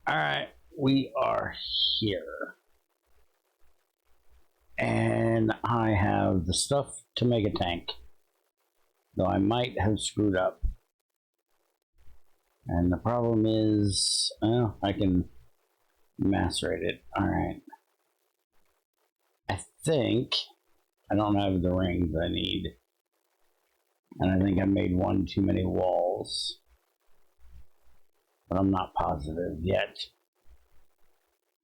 All right, we are here. And I have the stuff to make a tank. Though I might have screwed up. And the problem is, I can macerate it. Alright. I think I don't have the rings I need. And I think I made one too many walls. But I'm not positive yet.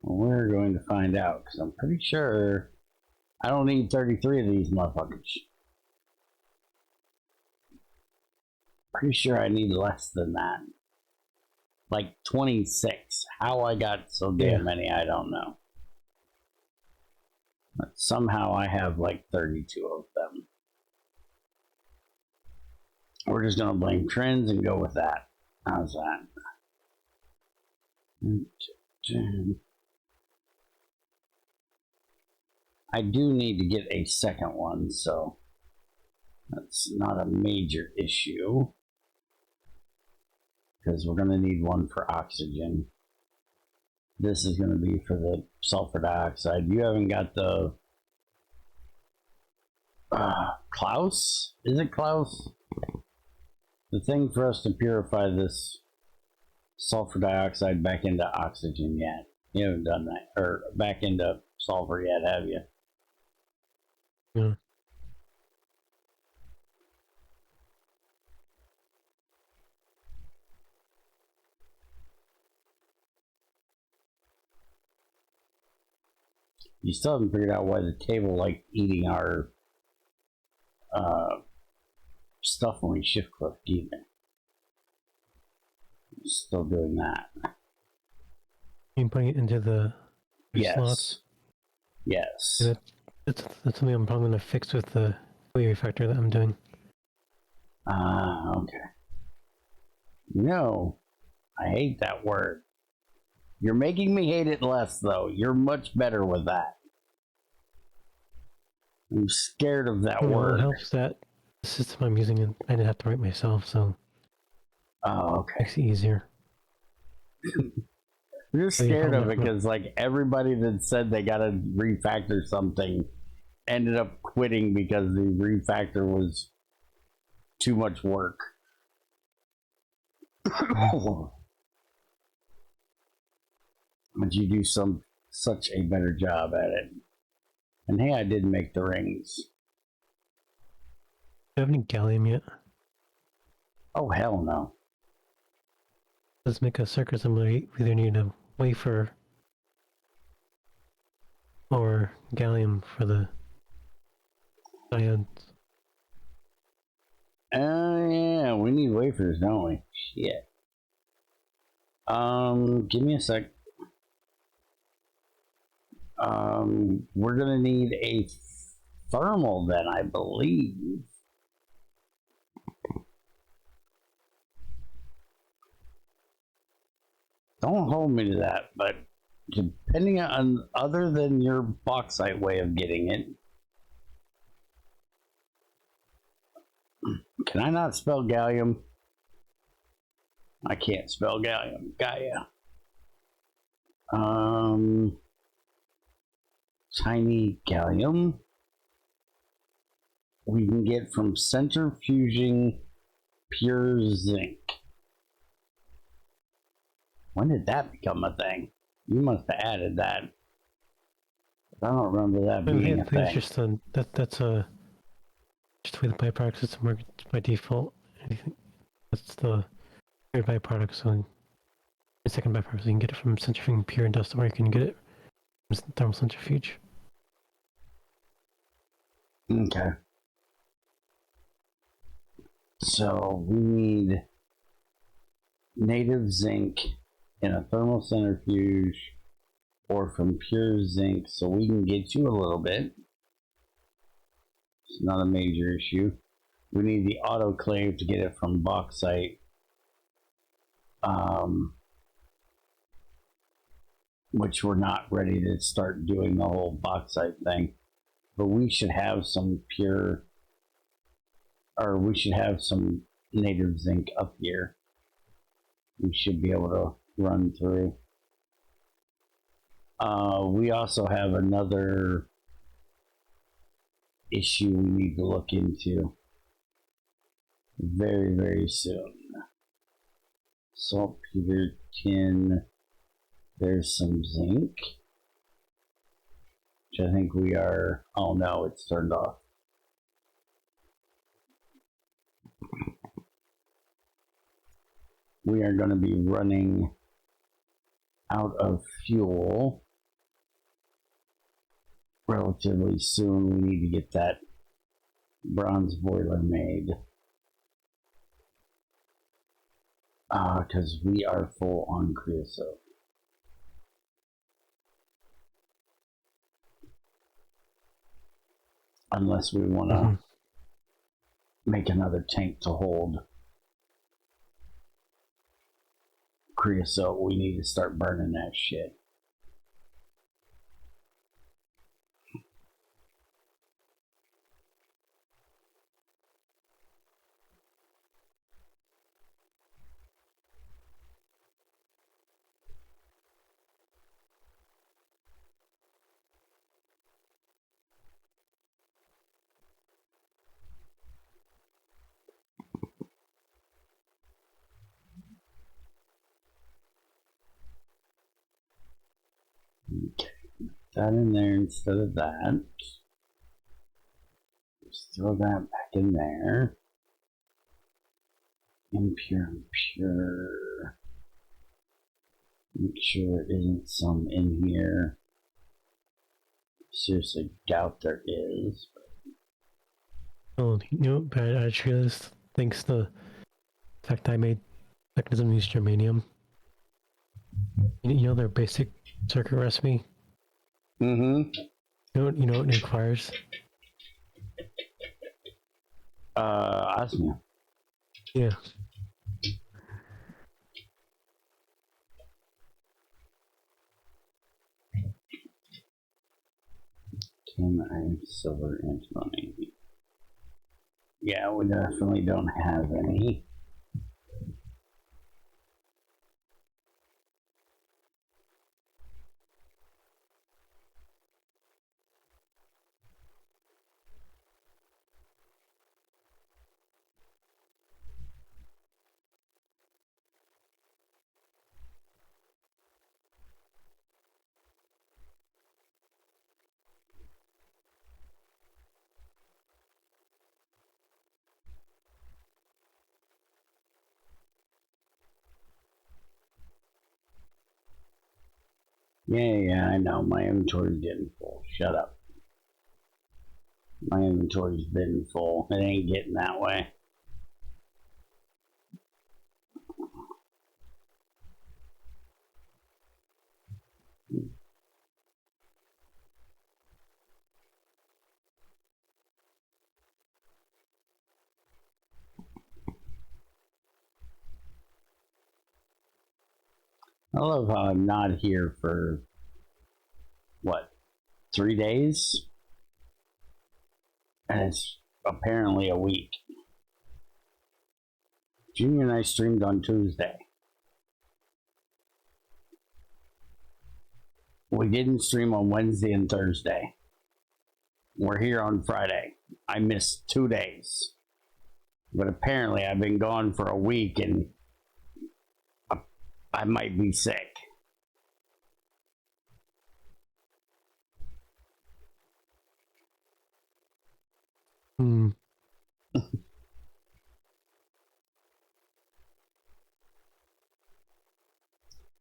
We're going to find out, because I'm pretty sure I don't need 33 of these motherfuckers. Pretty sure I need less than that. Like 26. How I got so damn many, I don't know. But somehow I have like 32 of them. We're just going to blame Trins and go with that. How's that? I do need to get a second one, so that's not a major issue. Because we're going to need one for oxygen. This is going to be for the sulfur dioxide. You haven't got the Klaus? Is it Klaus? The thing for us to purify this sulfur dioxide back into oxygen yet. You haven't done that. Or back into sulfur yet, have you? Yeah. You still haven't figured out why the table liked eating our stuff when we shift click either. Still doing that. You putting it into the slots? Yes. Yeah, that's something I'm probably going to fix with the refactor that I'm doing. Okay. No, I hate that word. You're making me hate it less, though. You're much better with that. I'm scared of that word. It helps that the system I'm using, and I didn't have to write myself, so. Oh, okay. Makes it easier. I'm just scared of it because, like, everybody that said they got to refactor something ended up quitting because the refactor was too much work. But you do such a better job at it. And hey, I did make the rings. Do you have any gallium yet? Oh, hell no. Let's make a circuit assembly. We either need a wafer or gallium for the diodes. Yeah, we need wafers, don't we? Shit. Give me a sec. We're gonna need a thermal then, I believe. Don't hold me to that, but depending on other than your bauxite way of getting it. Can I not spell gallium? I can't spell gallium. Gaia. Tiny gallium. We can get from centrifuging pure zinc. When did that become a thing? You must have added that. I don't remember that being a thing. It's just that's just the way the byproduct system works by default. That's the third byproduct. So the second byproduct, so you can get it from centrifuging pure dust, or you can get it from thermal centrifuge. Okay. So we need native zinc in a thermal centrifuge or from pure zinc, so we can get you a little bit. It's not a major issue. We need the autoclave to get it from bauxite. which we're not ready to start doing the whole bauxite thing. But we should have some pure, or we should have some native zinc up here. We should be able to run through. We also have another issue we need to look into very, very soon. Saltpeter, tin, there's some zinc, which I think we are, oh no, it's turned off. We are going to be running out of fuel relatively soon. We need to get that bronze boiler made. Because we are full on creosote. Unless we want to make another tank to hold creosote, we need to start burning that shit. Okay, that in there instead of that. Just throw that back in there. Impure, impure. Make sure there isn't some in here. Seriously doubt there is. Oh, you know, bad actually thinks the fact I made mechanism use germanium. You know their basic circuit recipe? Mm-hmm. You know what it requires? Osmium. Yeah. Tin, iron, silver, antimony. Yeah, we definitely don't have any. Yeah, I know. My inventory's getting full. Shut up. My inventory's been full. It ain't getting that way. I love how I'm not here for, what, 3 days? And it's apparently a week. Junior and I streamed on Tuesday. We didn't stream on Wednesday and Thursday. We're here on Friday. I missed 2 days. But apparently I've been gone for a week and I might be sick.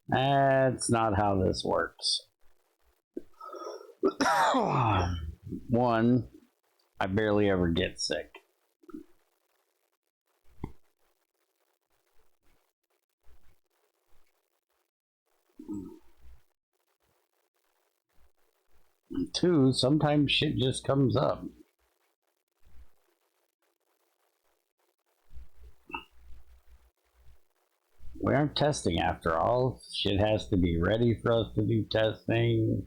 That's not how this works. One, I barely ever get sick. Two, sometimes shit just comes up. We aren't testing after all. Shit has to be ready for us to do testing.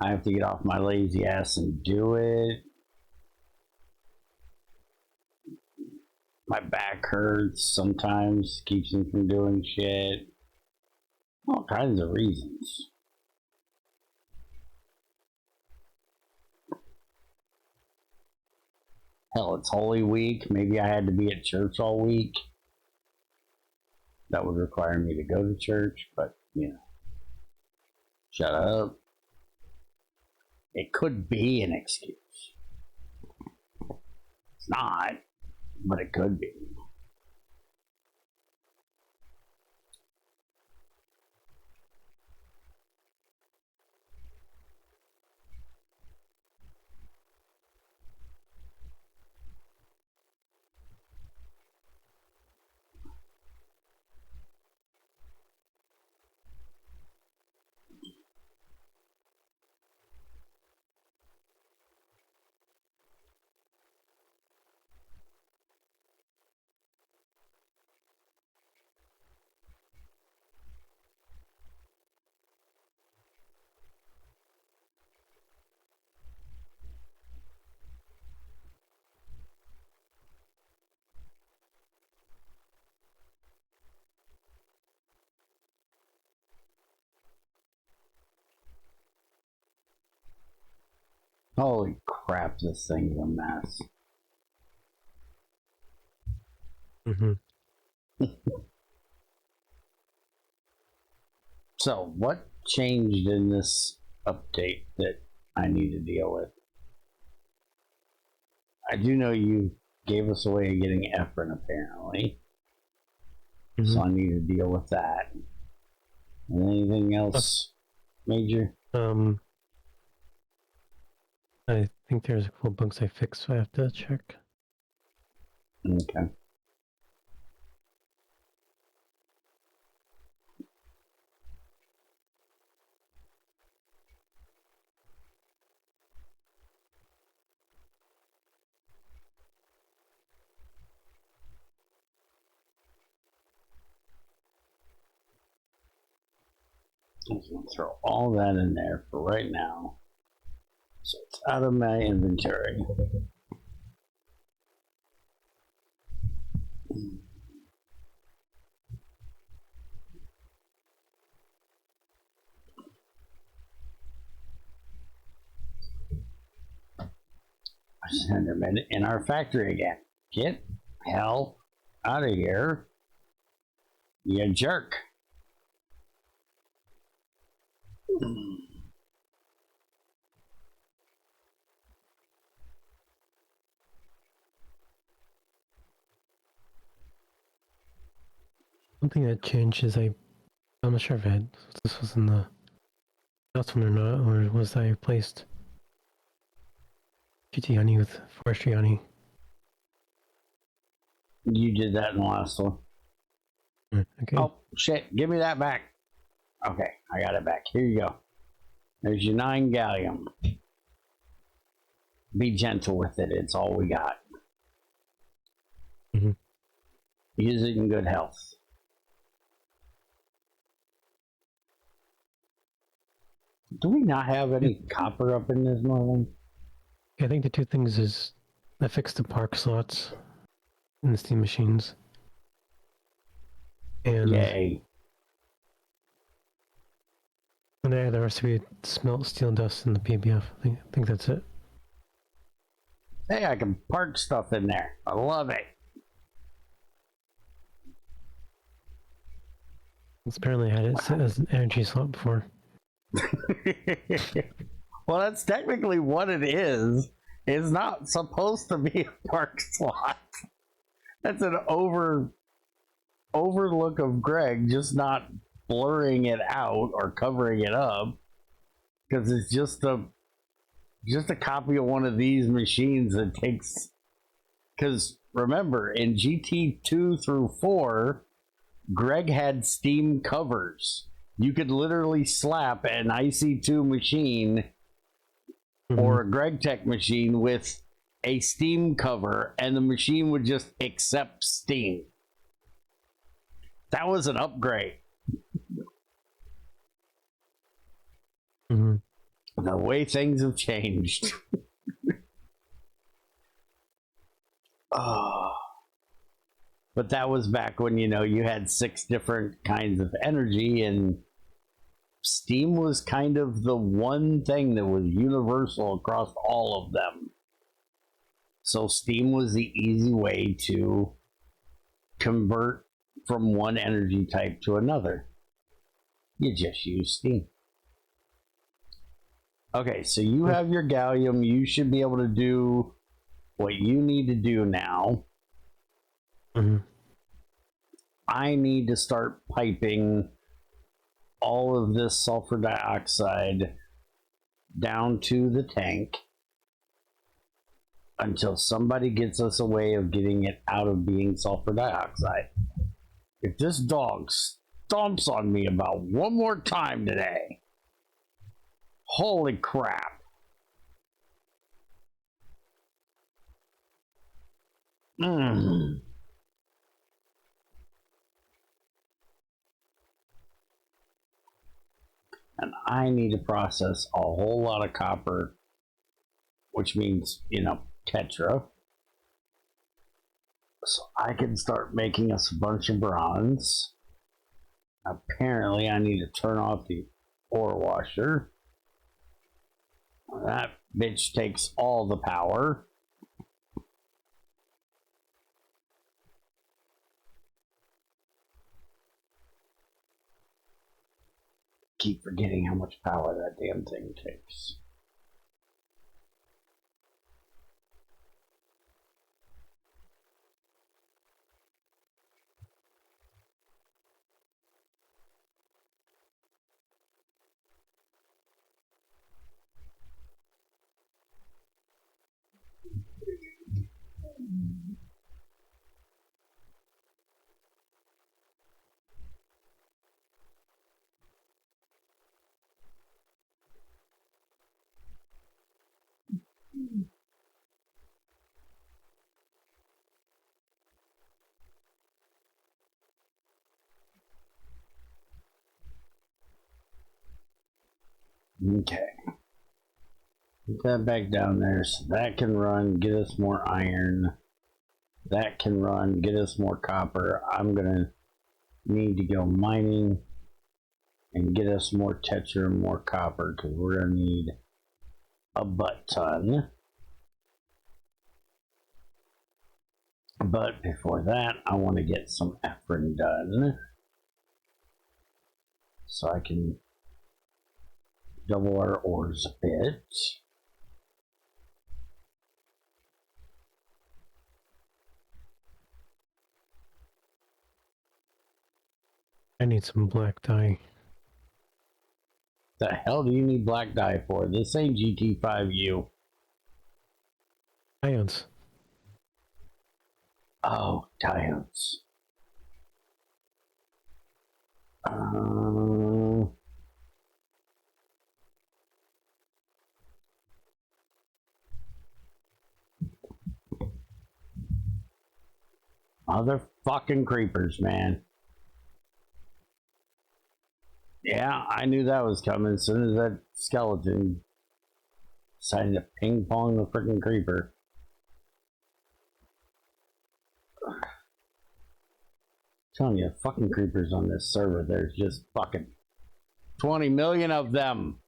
I have to get off my lazy ass and do it. My back hurts sometimes, keeps me from doing shit. All kinds of reasons. Hell, it's Holy Week. Maybe I had to be at church all week. That would require me to go to church, but, you know. Shut up. It could be an excuse. It's not, but it could be. Holy crap, this thing's a mess. So, what changed in this update that I need to deal with? I do know you gave us a way of getting Efren, apparently. So I need to deal with that. And anything else major? I think there's a couple bugs I fixed, so I have to check. Okay. I'm just going to throw all that in there for right now. So it's out of my inventory. In our factory again. Get hell out of here. You jerk. Something that changed is I'm not sure if this was in the last one or not, or was I replaced GT honey with forestry honey? You did that in the last one. Okay. Oh, shit. Give me that back. Okay, I got it back. Here you go. There's your 9 gallium. Be gentle with it. It's all we got. Use it in good health. Do we not have any copper up in this morning? I think the two things is I fixed the park slots in the steam machines. And yay. And then the rest of it smelt steel dust in the PBF. I think that's it. Hey, I can park stuff in there. I love it. Apparently I had it set as an energy slot before. Well, that's technically what it is. It's not supposed to be a park slot. That's an overlook of Greg just not blurring it out or covering it up, because it's just a copy of one of these machines that takes. Because remember, in GT2 through 4, Greg had steam covers. You could literally slap an IC2 machine or a Greg Tech machine with a steam cover and the machine would just accept steam. That was an upgrade. Mm-hmm. The way things have changed. Oh. But that was back when, you had 6 different kinds of energy, and steam was kind of the one thing that was universal across all of them. So steam was the easy way to convert from one energy type to another. You just use steam. Okay, so you have your gallium. You should be able to do what you need to do now. Mm-hmm. I need to start piping all of this sulfur dioxide down to the tank until somebody gets us a way of getting it out of being sulfur dioxide. If this dog stomps on me about one more time today, holy crap. And I need to process a whole lot of copper, which means, tetra. So I can start making us a bunch of bronze. Apparently, I need to turn off the ore washer. That bitch takes all the power. Keep forgetting how much power that damn thing takes. Okay. Put that back down there so that can run, get us more iron. That can run, get us more copper. I'm gonna need to go mining and get us more tetra and more copper because we're gonna need a butt ton. But before that, I want to get some Efren done so I can double our ores a bit. I need some black dye. The hell do you need black dye for? This ain't GT5U. Ions. Oh, diodes. Motherfucking creepers, man. Yeah, I knew that was coming as soon as that skeleton decided to ping pong the freaking creeper. I'm telling you, fucking creepers on this server, there's just fucking 20 million of them.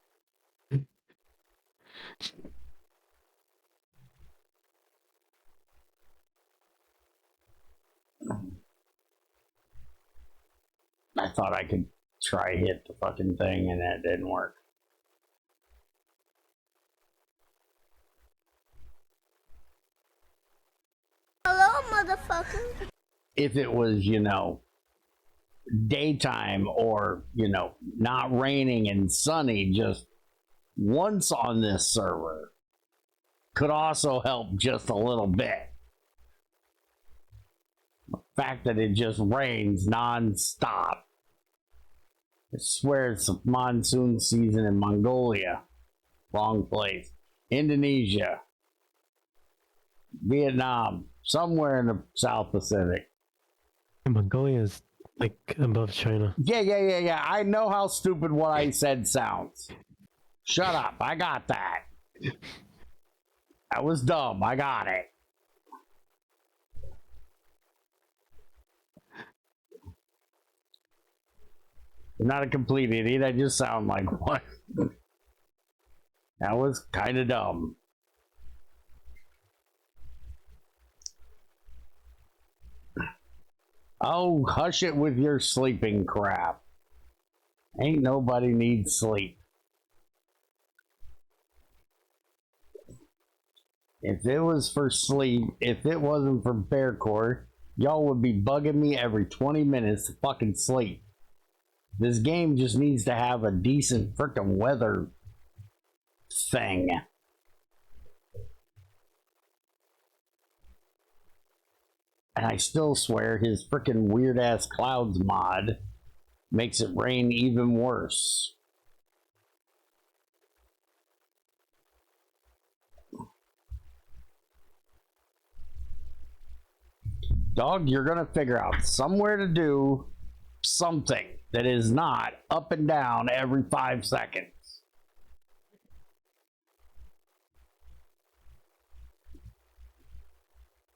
I thought I could try hit the fucking thing and that didn't work. Hello, motherfucker. If it was, daytime or, not raining and sunny just once on this server could also help just a little bit. The fact that it just rains non-stop. I swear it's monsoon season in Mongolia. Wrong place. Indonesia. Vietnam, somewhere in the South Pacific. Mongolia is like above China. Yeah. I know how stupid what I said sounds. Shut up. I got that. That was dumb. I got it. I'm not a complete idiot. I just sound like one. That was kind of dumb. Oh, hush it with your sleeping crap. Ain't nobody needs sleep. If it was for sleep, if it wasn't for Bearcore, y'all would be bugging me every 20 minutes to fucking sleep. This game just needs to have a decent frickin' weather thing. And I still swear his frickin' weird ass clouds mod makes it rain even worse. Dog, you're gonna figure out somewhere to do something that is not up and down every 5 seconds.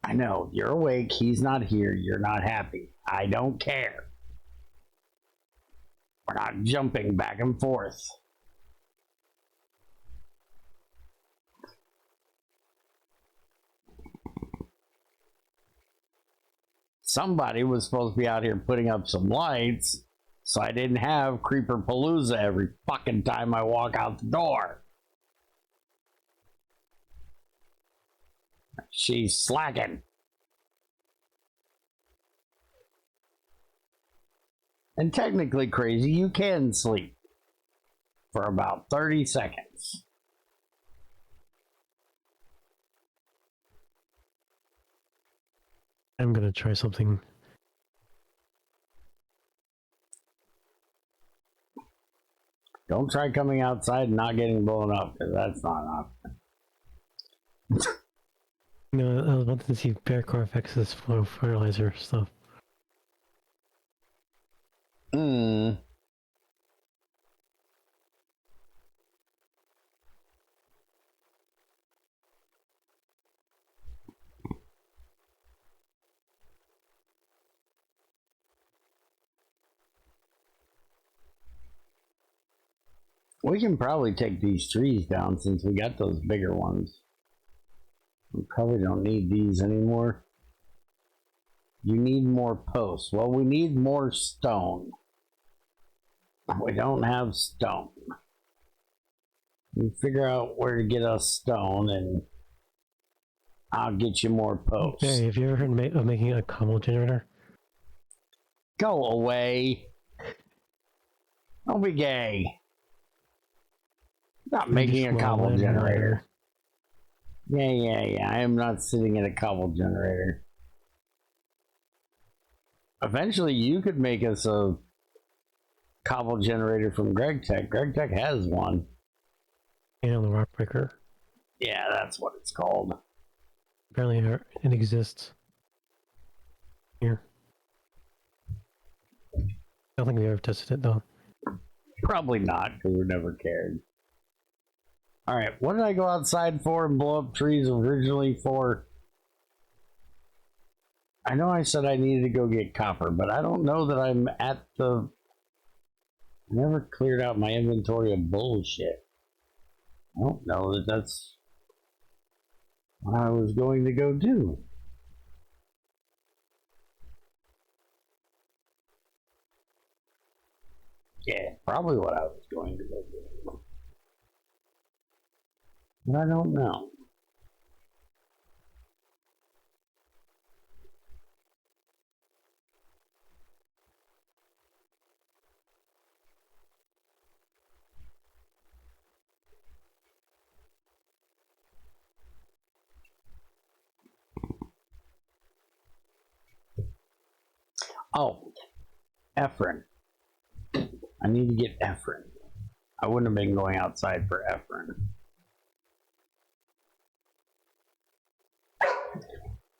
I know, you're awake, he's not here, you're not happy. I don't care. We're not jumping back and forth. Somebody was supposed to be out here putting up some lights so I didn't have Creeper Palooza every fucking time I walk out the door. She's slacking. And technically, Crazy, you can sleep for about 30 seconds. I'm gonna try something. Don't try coming outside and not getting blown up, because that's not enough. No, I was wanting to see if Bearcore affects this flow fertilizer stuff. We can probably take these trees down since we got those bigger ones. We probably don't need these anymore. You need more posts. Well, we need more stone. We don't have stone. We figure out where to get us stone and I'll get you more posts. Hey, have you ever heard of making a combo generator? Go away. Don't be gay. Not making a cobble generator. Yeah. I am not sitting in a cobble generator. Eventually, you could make us a cobble generator from Greg Tech. Greg Tech has one. And on the rock breaker. Yeah, that's what it's called. Apparently, it exists. Here. I don't think we ever tested it though. Probably not, because we never cared. Alright, what did I go outside for and blow up trees originally for? I know I said I needed to go get copper, but I don't know that I'm at the... I never cleared out my inventory of bullshit. I don't know that that's what I was going to go do. Yeah, probably what I was going to go do. But I don't know. Oh, Efren. I need to get Efren. I wouldn't have been going outside for Efren.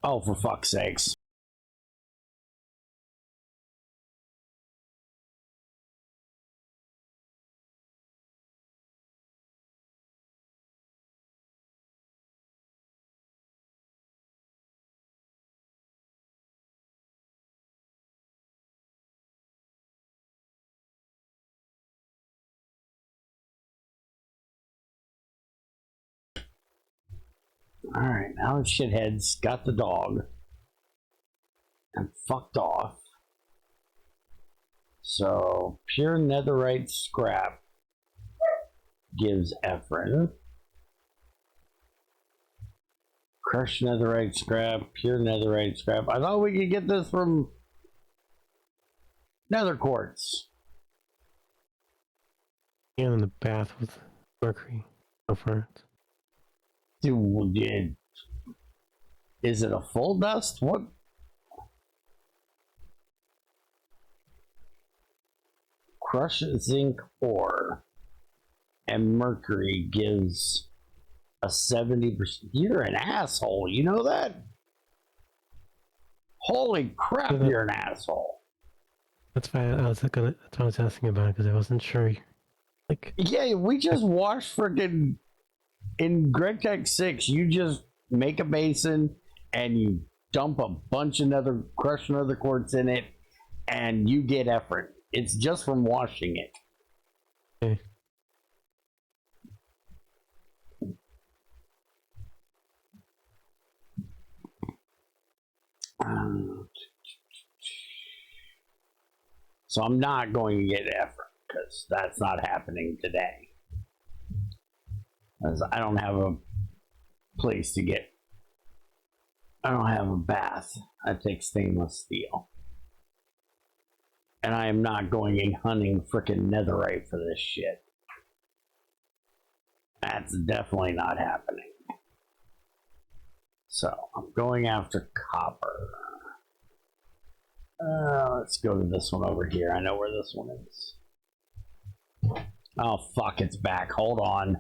Oh, for fuck's sakes. Alright, now the shitheads got the dog and fucked off. So, pure netherite scrap gives Ephron. Crushed netherite scrap, pure netherite scrap. I thought we could get this from nether quartz. And in the bath with mercury. Go for it. Dude, is it a full dust? What? Crushed zinc ore and mercury gives a 70%. You're an asshole, you know that? Holy crap, you're an asshole. That's why that's what I was asking about, because I wasn't sure. Like, yeah, we just washed freaking in GregTech 6. You just make a basin and you dump a bunch of crushed nether quartz in it, and you get effort. It's just from washing it. okay. So I'm not going to get effort because that's not happening today. Because I don't have a place to get. I don't have a bath. I take stainless steel. And I am not going in hunting frickin' netherite for this shit. That's definitely not happening. So I'm going after copper. Let's go to this one over here. I know where this one is. Oh fuck, it's back. Hold on.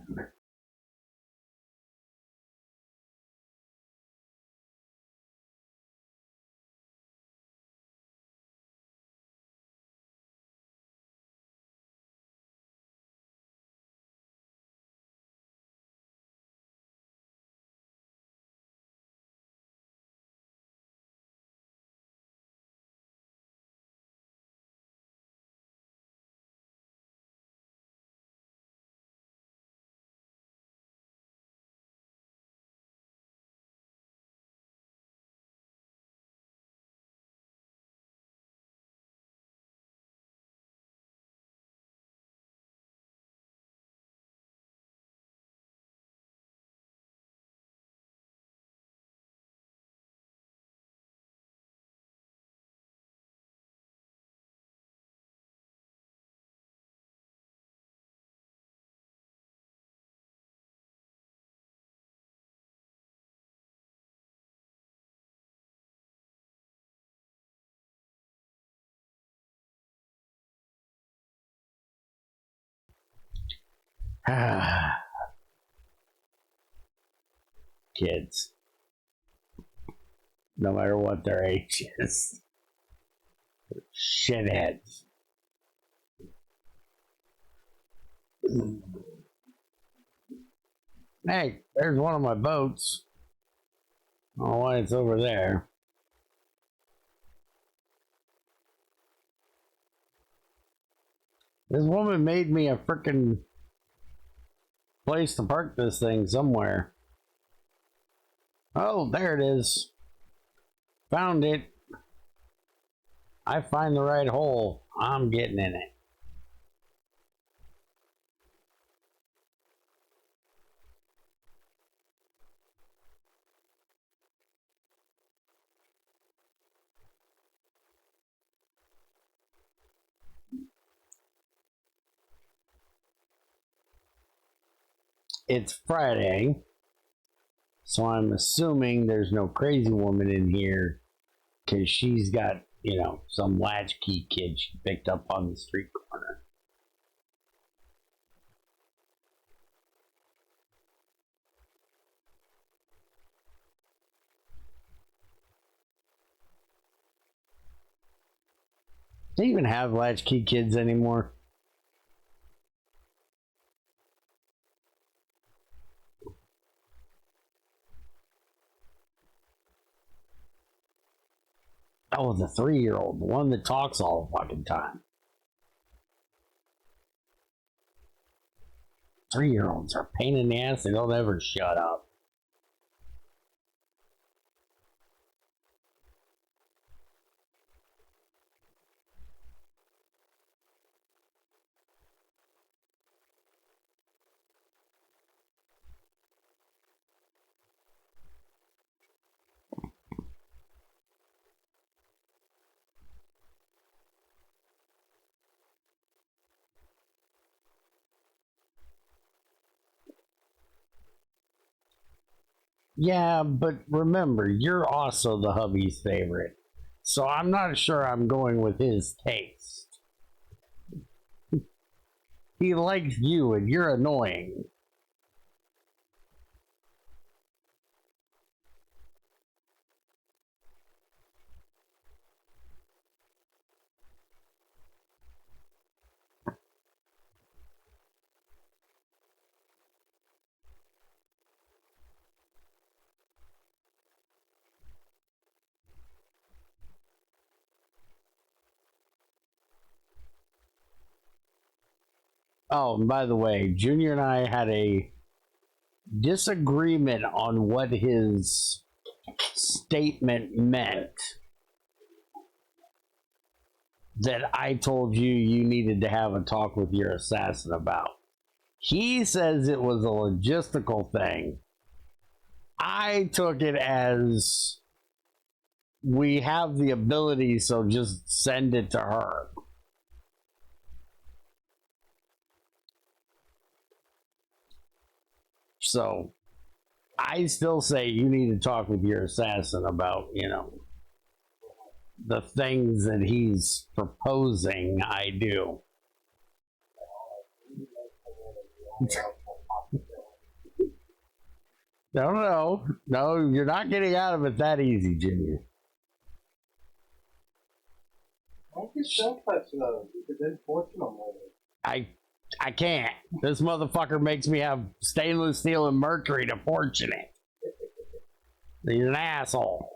Kids. No matter what their age is. Shitheads. Hey, there's one of my boats. I don't know why it's over there. This woman made me a frickin' place to park this thing somewhere. Oh, there it is. Found it. I find the right hole. I'm getting in it. It's Friday, so I'm assuming there's no crazy woman in here because she's got, you know, some latchkey kid she picked up on the street corner. Do they even have latchkey kids anymore? Oh, the 3-year-old, the one that talks all the fucking time. 3-year-olds are a pain in the ass. They don't ever shut up. Yeah, but remember, you're also the hubby's favorite. So I'm not sure I'm going with his taste. He likes you and you're annoying. Oh, and by the way, Junior and I had a disagreement on what his statement meant that I told you you needed to have a talk with your assassin about. He says it was a logistical thing. I took it as we have the ability, so just send it to her. So I still say you need to talk with your assassin about, the things that he's proposing I do. No, you're not getting out of it that easy, Junior. I can't. This motherfucker makes me have stainless steel and mercury to fortune it. He's an asshole.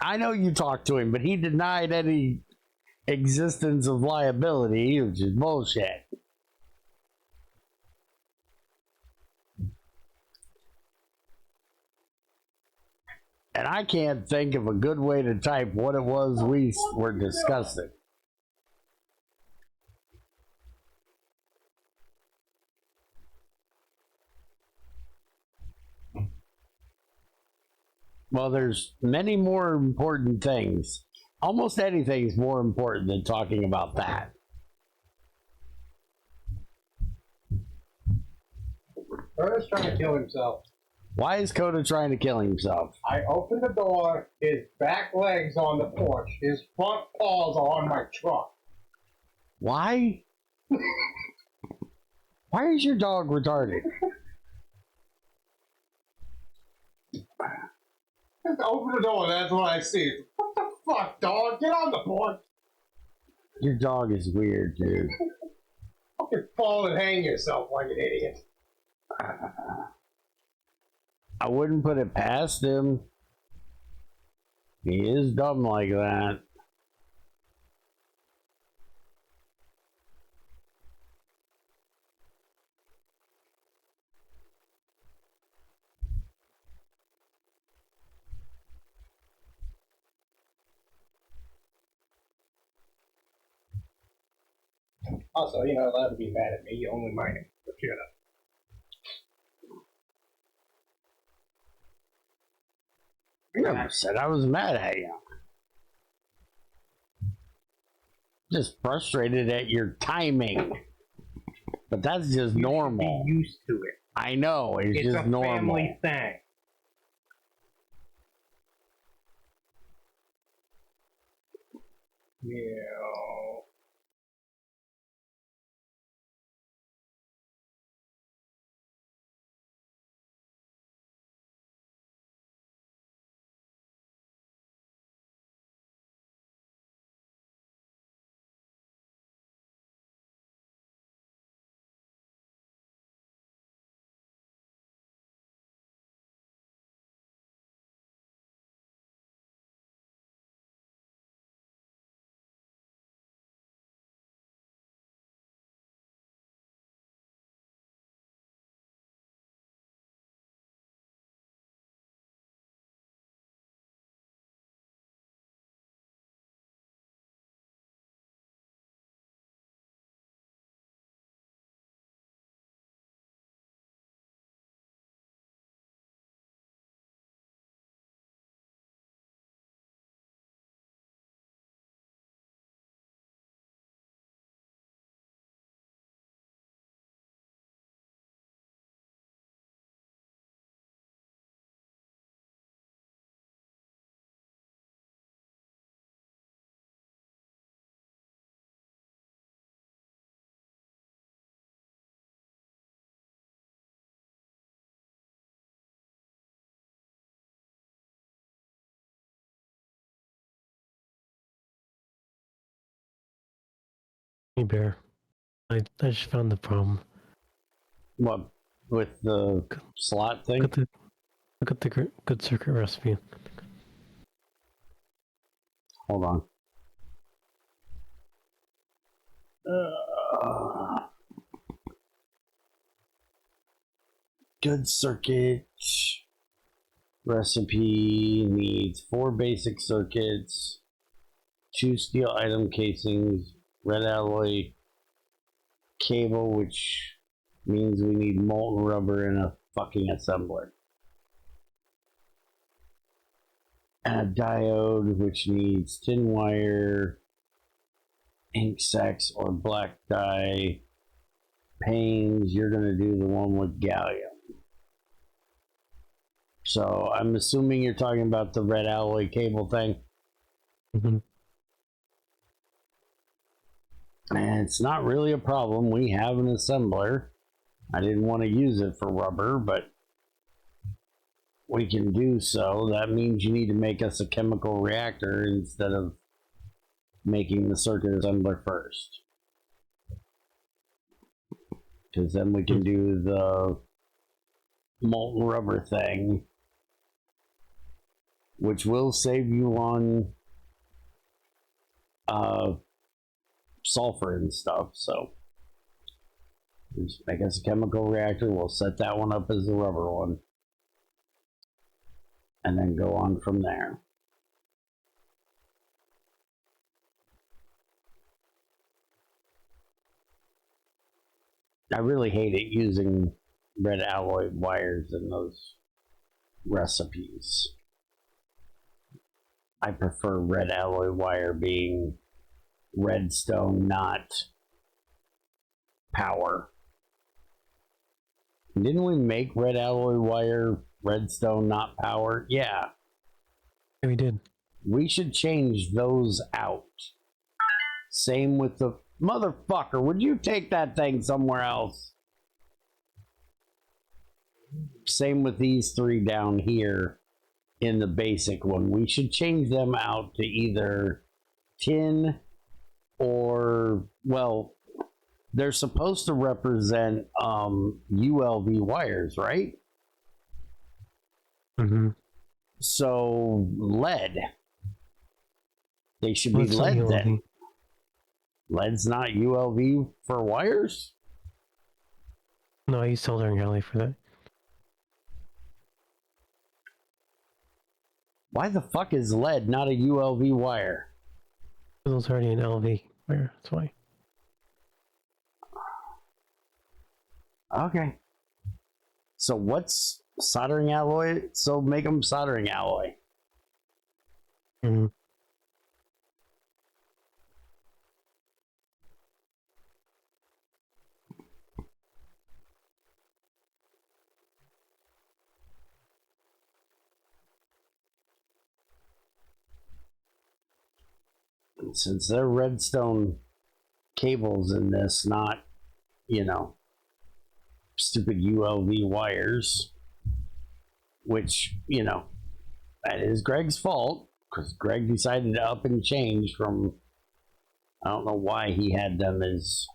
I know you talked to him, but he denied any existence of liability, which is bullshit. And I can't think of a good way to type what it was we were discussing. Well, there's many more important things. Almost anything's more important than talking about that. Coda's trying to kill himself. Why is Coda trying to kill himself? I opened the door, his back legs on the porch, his front paws are on my truck. Why? Why is your dog retarded? Just open the door, that's what I see. What the fuck, dog? Get on the porch. Your dog is weird, dude. Fucking fall and hang yourself like an idiot. I wouldn't put it past him. He is dumb like that. Also, you're not allowed to be mad at me, you only mind it. But shut up. I never said I was mad at you. Just frustrated at your timing. But that's just normal. Be used to it. I know, it's just a normal. Family thing. Yeah. Hey Bear, I just found the problem. What, with the slot thing? Look at the good circuit recipe. Hold on. Good circuit recipe needs 4 basic circuits, 2 steel item casings, red alloy cable, which means we need molten rubber and a fucking assembler. And a diode, which needs tin wire, ink sacks, or black dye. Panes, you're going to do the one with gallium. So I'm assuming you're talking about the red alloy cable thing. Mm-hmm. And it's not really a problem. We have an assembler. I didn't want to use it for rubber, but we can do so. That means you need to make us a chemical reactor instead of making the circuit assembler first. Because then we can do the molten rubber thing, which will save you on sulfur and stuff. So just make us a chemical reactor. We'll set that one up as the rubber one, and then go on from there. I really hate it using red alloy wires in those recipes. I prefer red alloy wire being redstone, not power. Didn't we make red alloy wire redstone, not power? Yeah. Yeah, we did. We should change those out. Same with the motherfucker. Would you take that thing somewhere else? Same with these 3 down here in the basic one. We should change them out to either tin or, well, they're supposed to represent ULV wires, right? Mm-hmm. So lead. They should be Well, it's not lead ULV. then. Lead's not ULV for wires? No, I use soldering alley for that. Why the fuck is lead not a ULV wire? It was already an LV wire, that's why. Okay. So what's soldering alloy? So make them soldering alloy. Mm-hmm. Since they're redstone cables in this, not, stupid ULV wires, which, that is Greg's fault, because Greg decided to up and change from, I don't know why he had them as,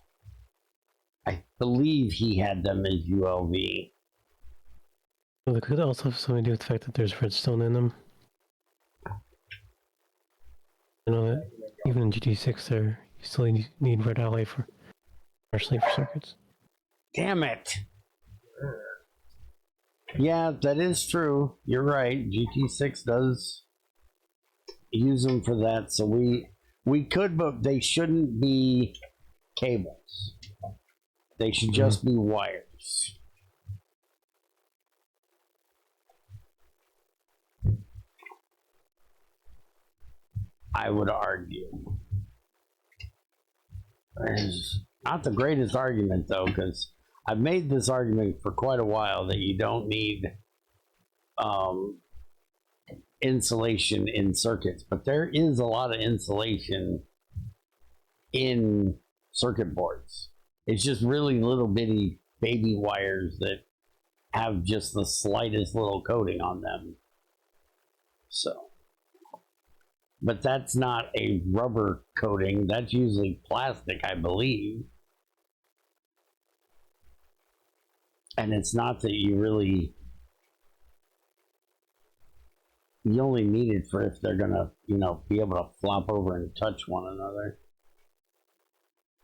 I believe he had them as ULV. Well, it could also have something to do with the fact that there's redstone in them. You know that even in GT6 there, you still need red alloy for, especially for circuits. Damn it! Yeah, that is true. You're right. GT6 does use them for that, so we could, but they shouldn't be cables. They should just be wires. I would argue. It's not the greatest argument, though, because I've made this argument for quite a while that you don't need insulation in circuits, but there is a lot of insulation in circuit boards. It's just really little bitty baby wires that have just the slightest little coating on them. So But that's not a rubber coating. That's usually plastic, I believe. And it's not that you really... You only need it for if they're gonna, you know, be able to flop over and touch one another.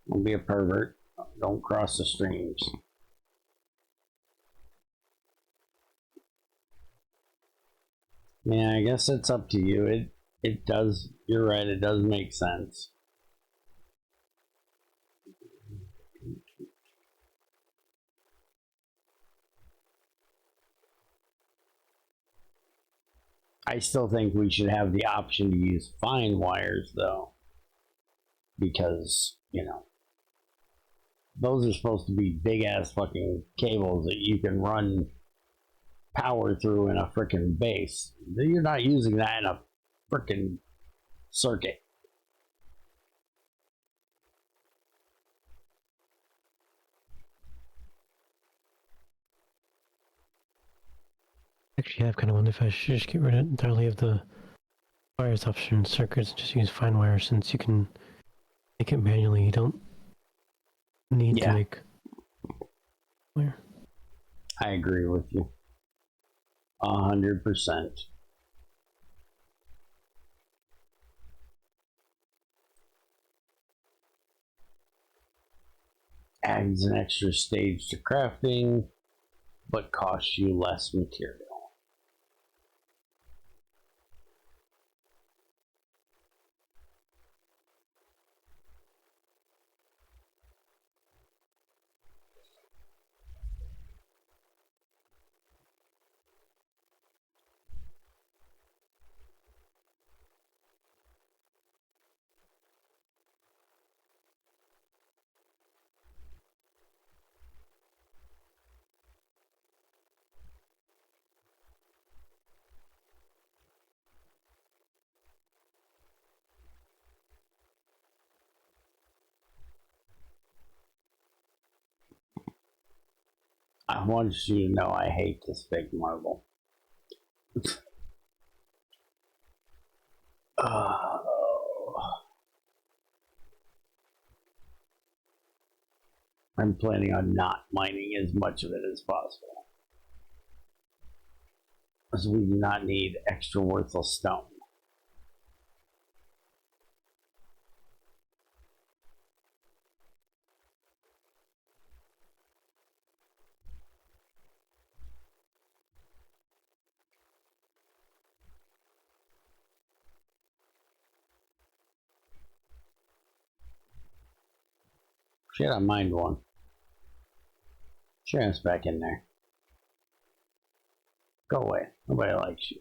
Don't be a pervert. Don't cross the streams. Yeah, I guess it's up to you. It does, you're right, it does make sense. I still think we should have the option to use fine wires though. Because, you know, those are supposed to be big ass fucking cables that you can run power through in a freaking base. You're not using that in a freaking circuit. Actually, I've kind of wondered if I should just get rid of entirely of the wires option in circuits and just use fine wire, since you can make it manually. You don't need to make wire. I agree with you. 100%. Adds an extra stage to crafting, but costs you less material. I want you to know I hate this big marble. I'm planning on not mining as much of it as possible, because we do not need extra worthless stone. Shit, I mined one. Sure, it's back in there. Go away. Nobody likes you.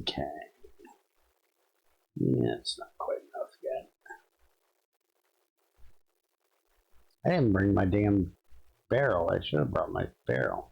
Okay. Yeah, it's not quite enough yet. I didn't bring my damn barrel. I should have brought my barrel.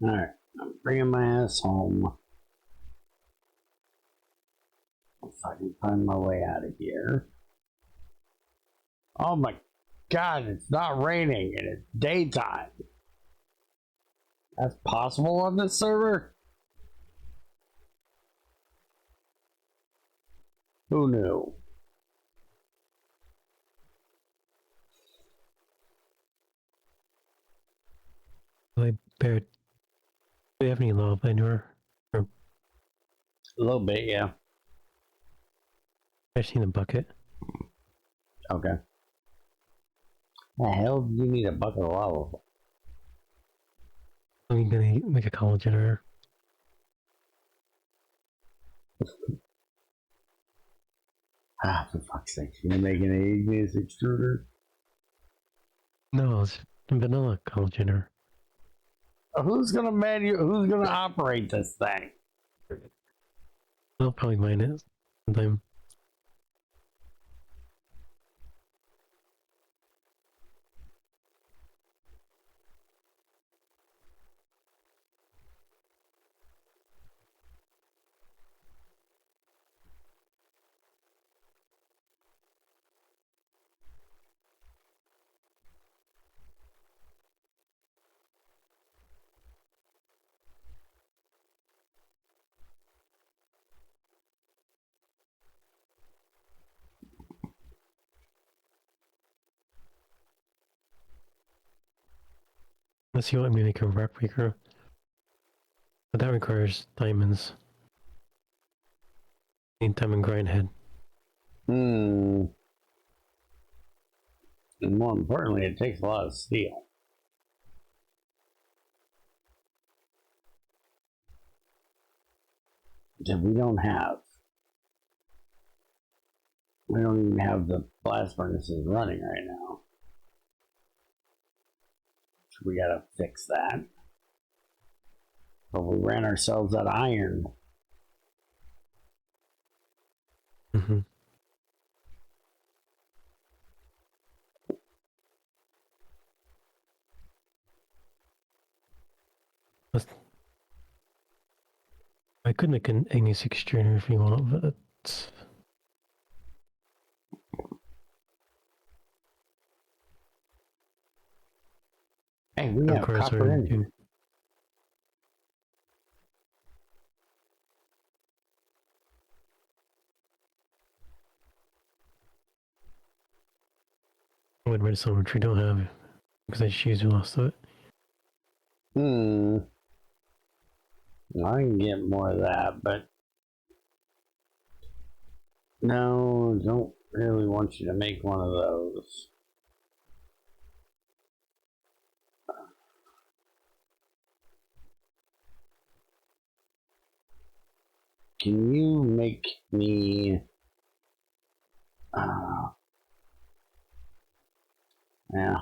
Alright, I'm bringing my ass home. If I can find my way out of here. Oh my god, it's not raining and it's daytime. That's possible on this server? Who knew? Like, Bear, do we have any lava anywhere? Or A little bit, yeah. I've seen a bucket. Okay. The hell do you need a bucket of lava for? I'm gonna make a coal generator. Ah, for fuck's sake. You making an igneous extruder? No, it's a vanilla coal generator. Who's gonna operate this thing? I'll probably mine it sometime. Unless you want me to make a rock breaker. But that requires diamonds. Need diamond grind head. And more importantly, it takes a lot of steel. That we don't have. We don't even have the blast furnaces running right now. So we gotta fix that. But we ran ourselves out of iron. Mm-hmm. I could make an igneous extruder if you want, but Hey, we that have requires copper our in here. wood redstone, which we don't have because I just used most of it. I can get more of that, but no, don't really want you to make one of those. Can you make me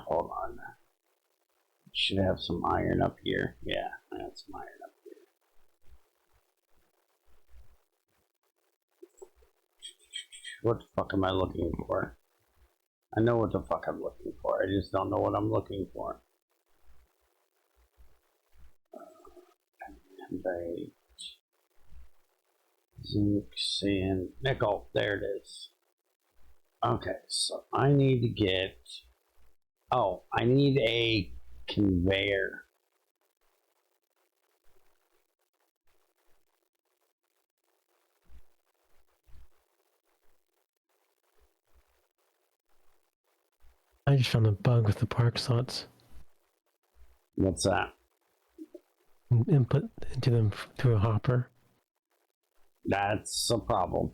hold on. Should have some iron up here. Yeah, I got some iron up here. What the fuck am I looking for? I know what the fuck I'm looking for. I just don't know what I'm looking for. They zinc, sand, nickel. There it is. Okay, so I need to get. Oh, I need a conveyor. I just found a bug with the park slots. What's that? Input into them through a hopper. That's a problem.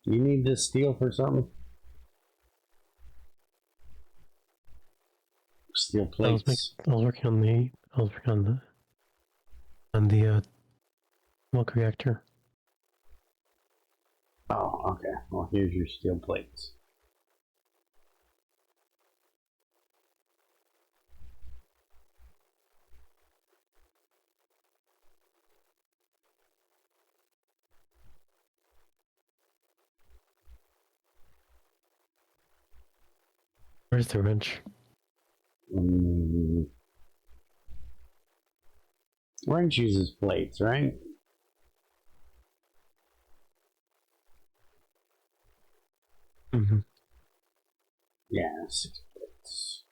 You need this steel for something? Steel plates. I was working on the smoke reactor. Oh, okay. Well, here's your steel plates. Where's the wrench? Wrench uses plates, right? Mm-hmm. Yeah, 6 plates.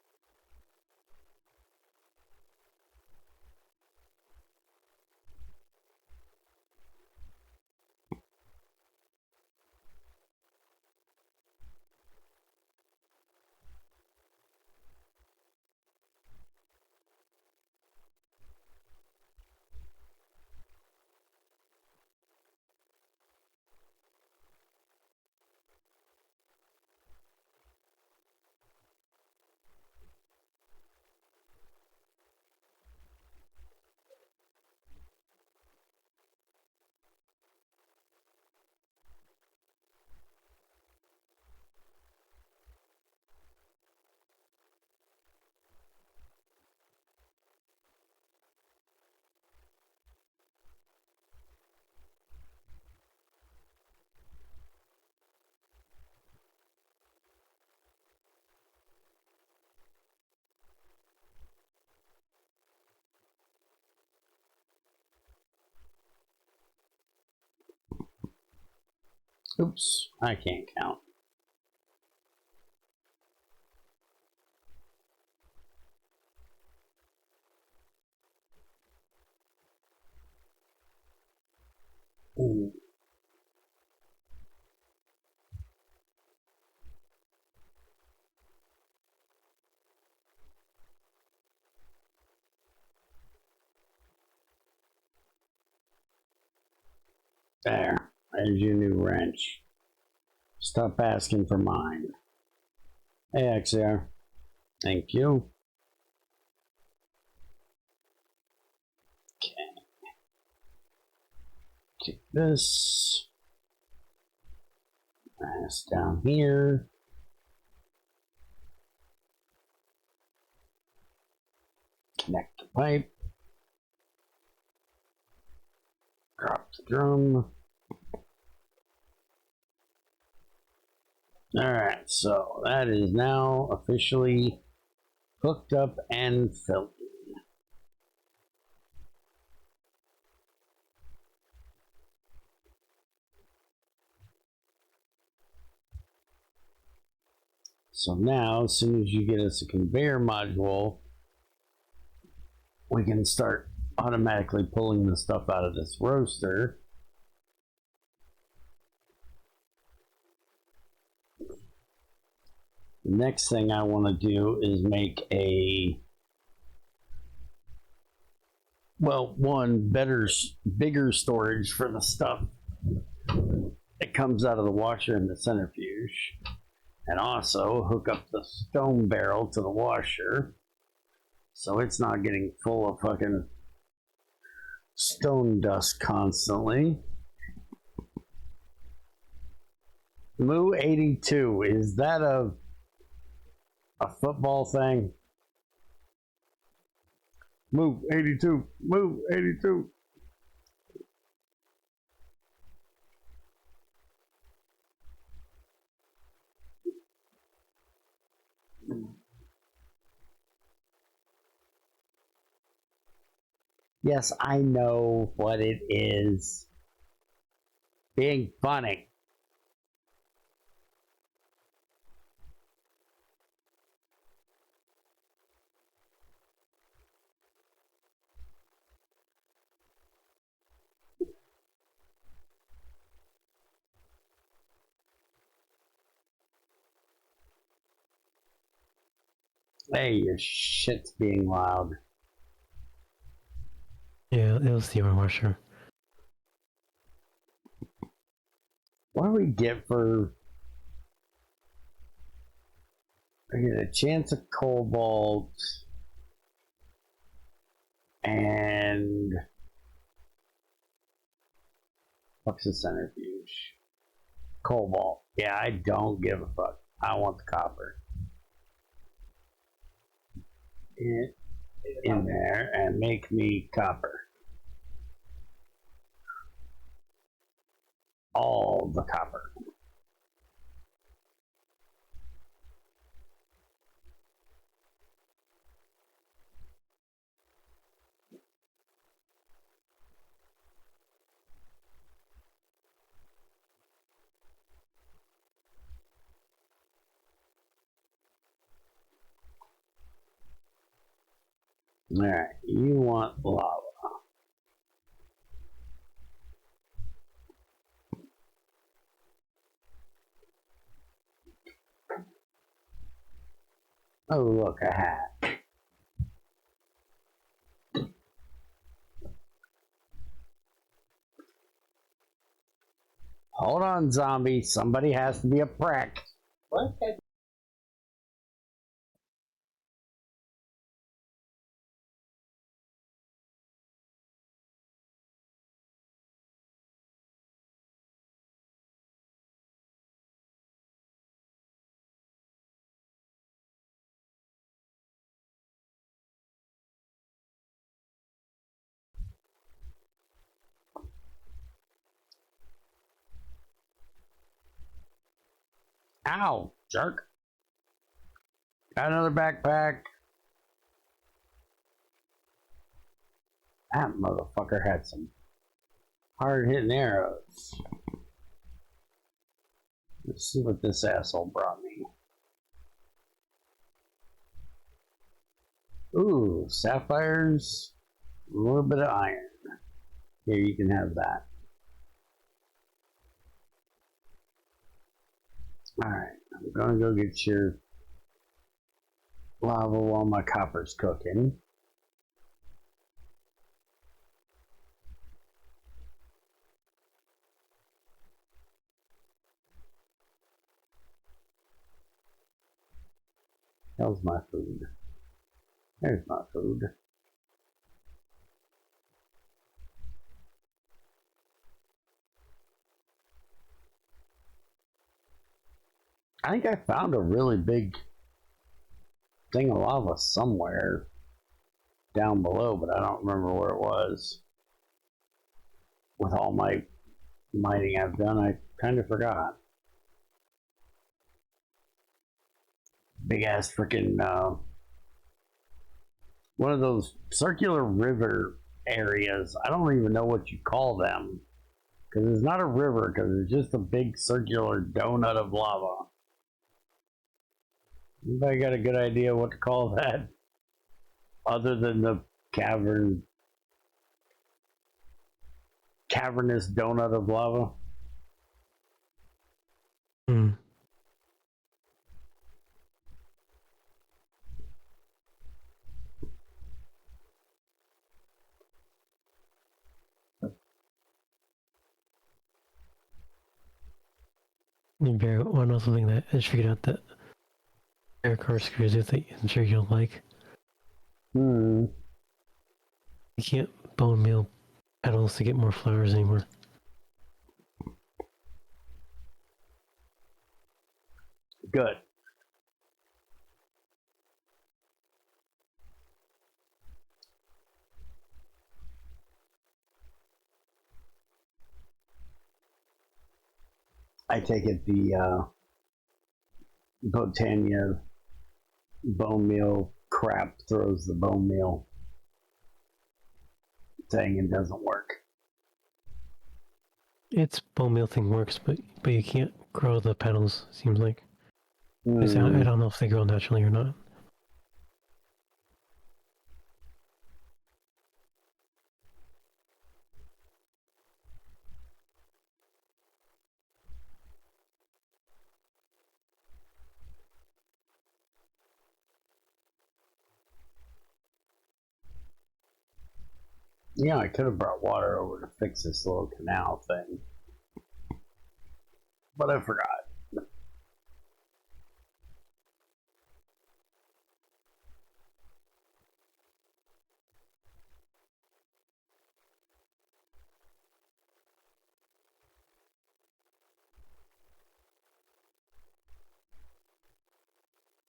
Oops, I can't count. Ooh. There, there's your new wrench. Stop asking for mine. Hey, XR. Thank you. Okay. Take this. That's down here. Connect the pipe. Drop the drum. Alright, so that is now officially hooked up and filtered. So now, as soon as you get us a conveyor module, we can start automatically pulling the stuff out of this roaster. The next thing I want to do is make a, well, one bigger storage for the stuff that comes out of the washer and the centrifuge, and also hook up the stone barrel to the washer so it's not getting full of fucking stone dust constantly. Moo 82, is that a football thing? Move 82, move 82. Yes, I know what it is. Being funny. Hey, your shit's being loud. Yeah, it was the washer. What do we get for... I get a chance of cobalt and... What's the centrifuge? Cobalt. Yeah, I don't give a fuck. I want the copper. In there and make me copper. All the copper. Alright, you want lava. Oh, look, a hat. Hold on, zombie. Somebody has to be a prick. What? Ow, jerk. Got another backpack. That motherfucker had some hard hitting arrows. Let's see what this asshole brought me. Ooh, sapphires, a little bit of iron. Here, you can have that. Alright, I'm gonna go get your lava while my copper's cooking. How's my food? There's my food. I think I found a really big thing of lava somewhere down below, but I don't remember where it was. With all my mining I've done, I kind of forgot. Big ass freaking one of those circular river areas. I don't even know what you call them because it's not a river, because it's just a big circular donut of lava. Anybody got a good idea what to call that other than the cavernous donut of lava? Hmm. One other thing that I just figured out that air car screws with that I'm sure you'll like. Hmm. You can't bone meal petals to get more flowers anymore. Good. I take it the Botania bone meal crap throws the bone meal thing and doesn't work. Its bone meal thing works, but you can't grow the petals. Seems like. I don't know if they grow naturally or not. Yeah, I could have brought water over to fix this little canal thing, but I forgot.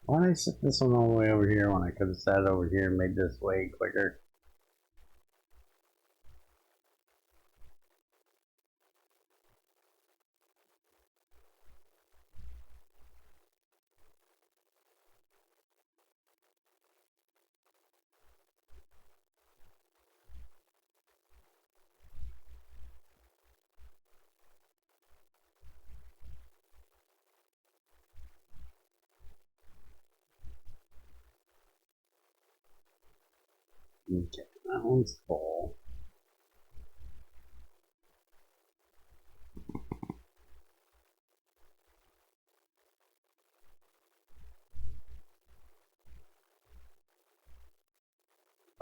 Why did I set this one all the way over here when I could have sat it over here and made this way quicker? Okay, that one's full.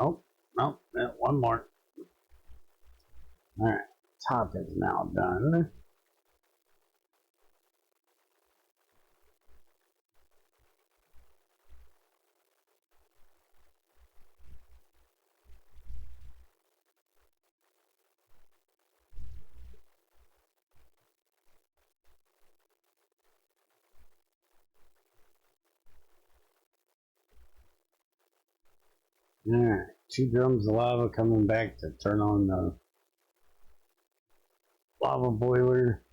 Oh, no, one more. Alright, top is now done. Alright, 2 drums of lava coming back to turn on the lava boiler.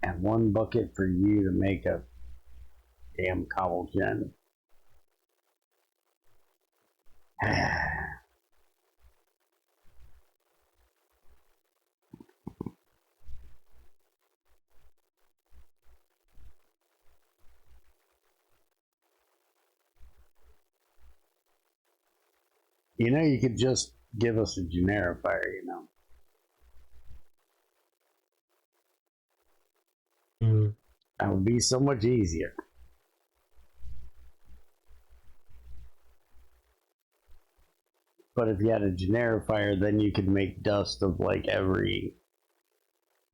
And 1 bucket for you to make a damn cobble gen. You know, you could just give us a generifier, you know. That would be so much easier. But if you had a generifier, then you could make dust of like every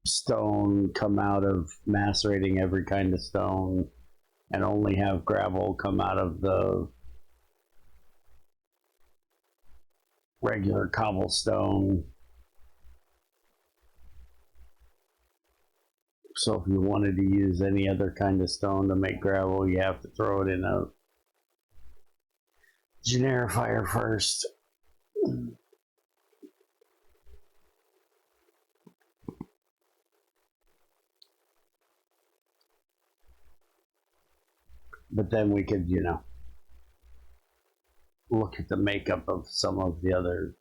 stone come out of macerating every kind of stone, and only have gravel come out of the regular cobblestone. So if you wanted to use any other kind of stone to make gravel, you have to throw it in a generifier first. But then we could, you know, look at the makeup of some of the other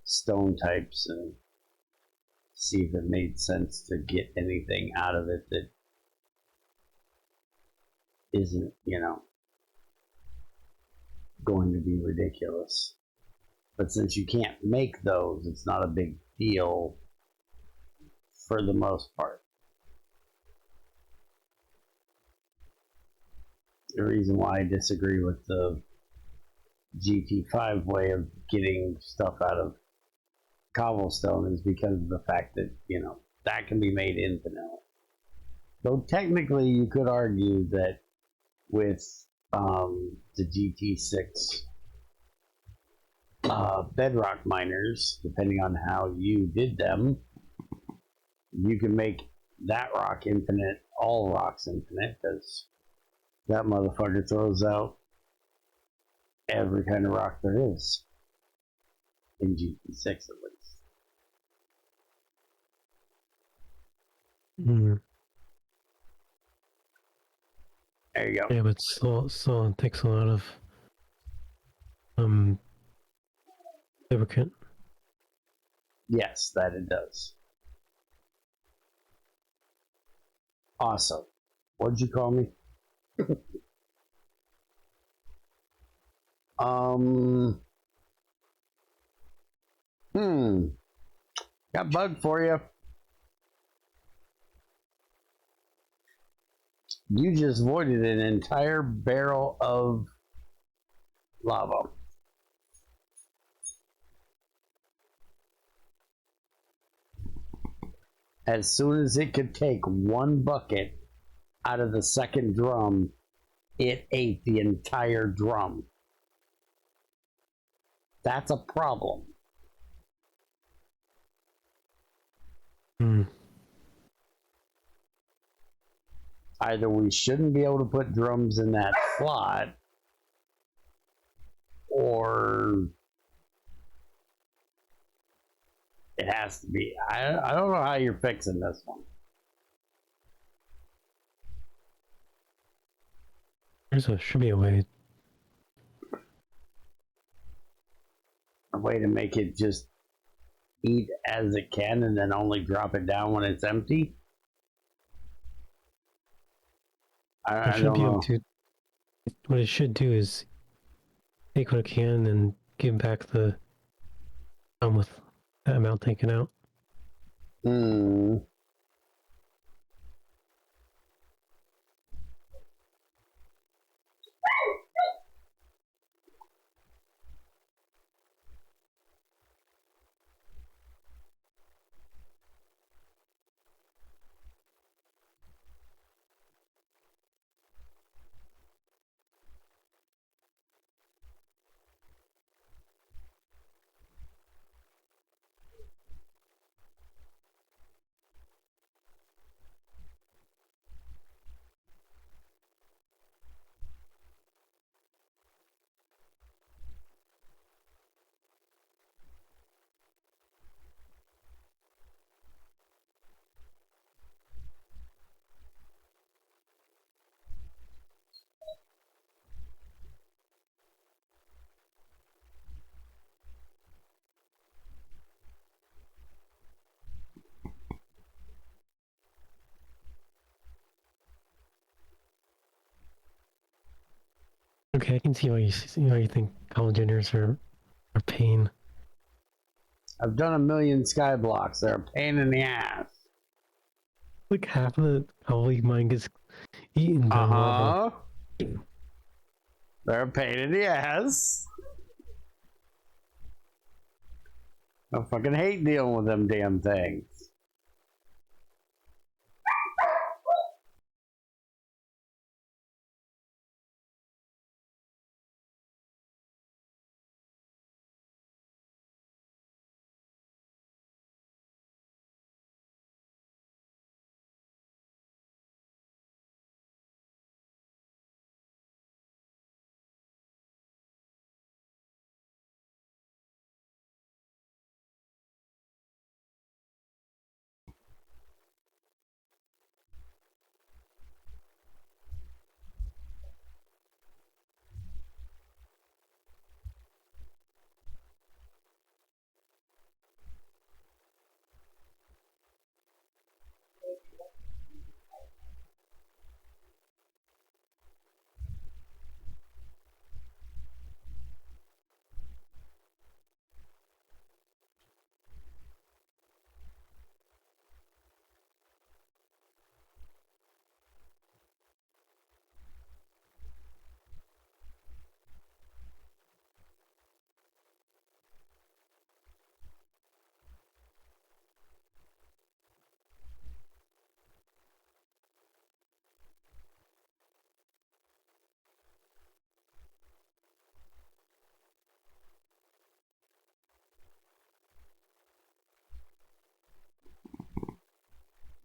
stone types and see if it made sense to get anything out of it that isn't, you know, going to be ridiculous. But since you can't make those, it's not a big deal for the most part. The reason why I disagree with the GT5 way of getting stuff out of cobblestone is because of the fact that, you know, that can be made infinitely. Though technically you could argue that with the GT6 bedrock miners, depending on how you did them, you can make that rock infinite, all rocks infinite, because that motherfucker throws out every kind of rock there is in GT6 at least. There you go. Yeah, but still it takes a lot of lubricant. Yes, that it does. Awesome. What'd you call me? Got a bug for you. You just voided an entire barrel of lava. As soon as it could take 1 bucket out of the second drum, it ate the entire drum. That's a problem. Either we shouldn't be able to put drums in that slot, or it has to be. I don't know how you're fixing this one. Should be a way. A way to make it just eat as it can and then only drop it down when it's empty. I Should don't be able know. to. What it should do is take what I can and give back the with that amount taken out. Hmm. Okay, I can see why you think college juniors are pain. I've done a million sky blocks. They're a pain in the ass. Like half of the college mine gets eaten by lava. They're a pain in the ass. I fucking hate dealing with them damn things.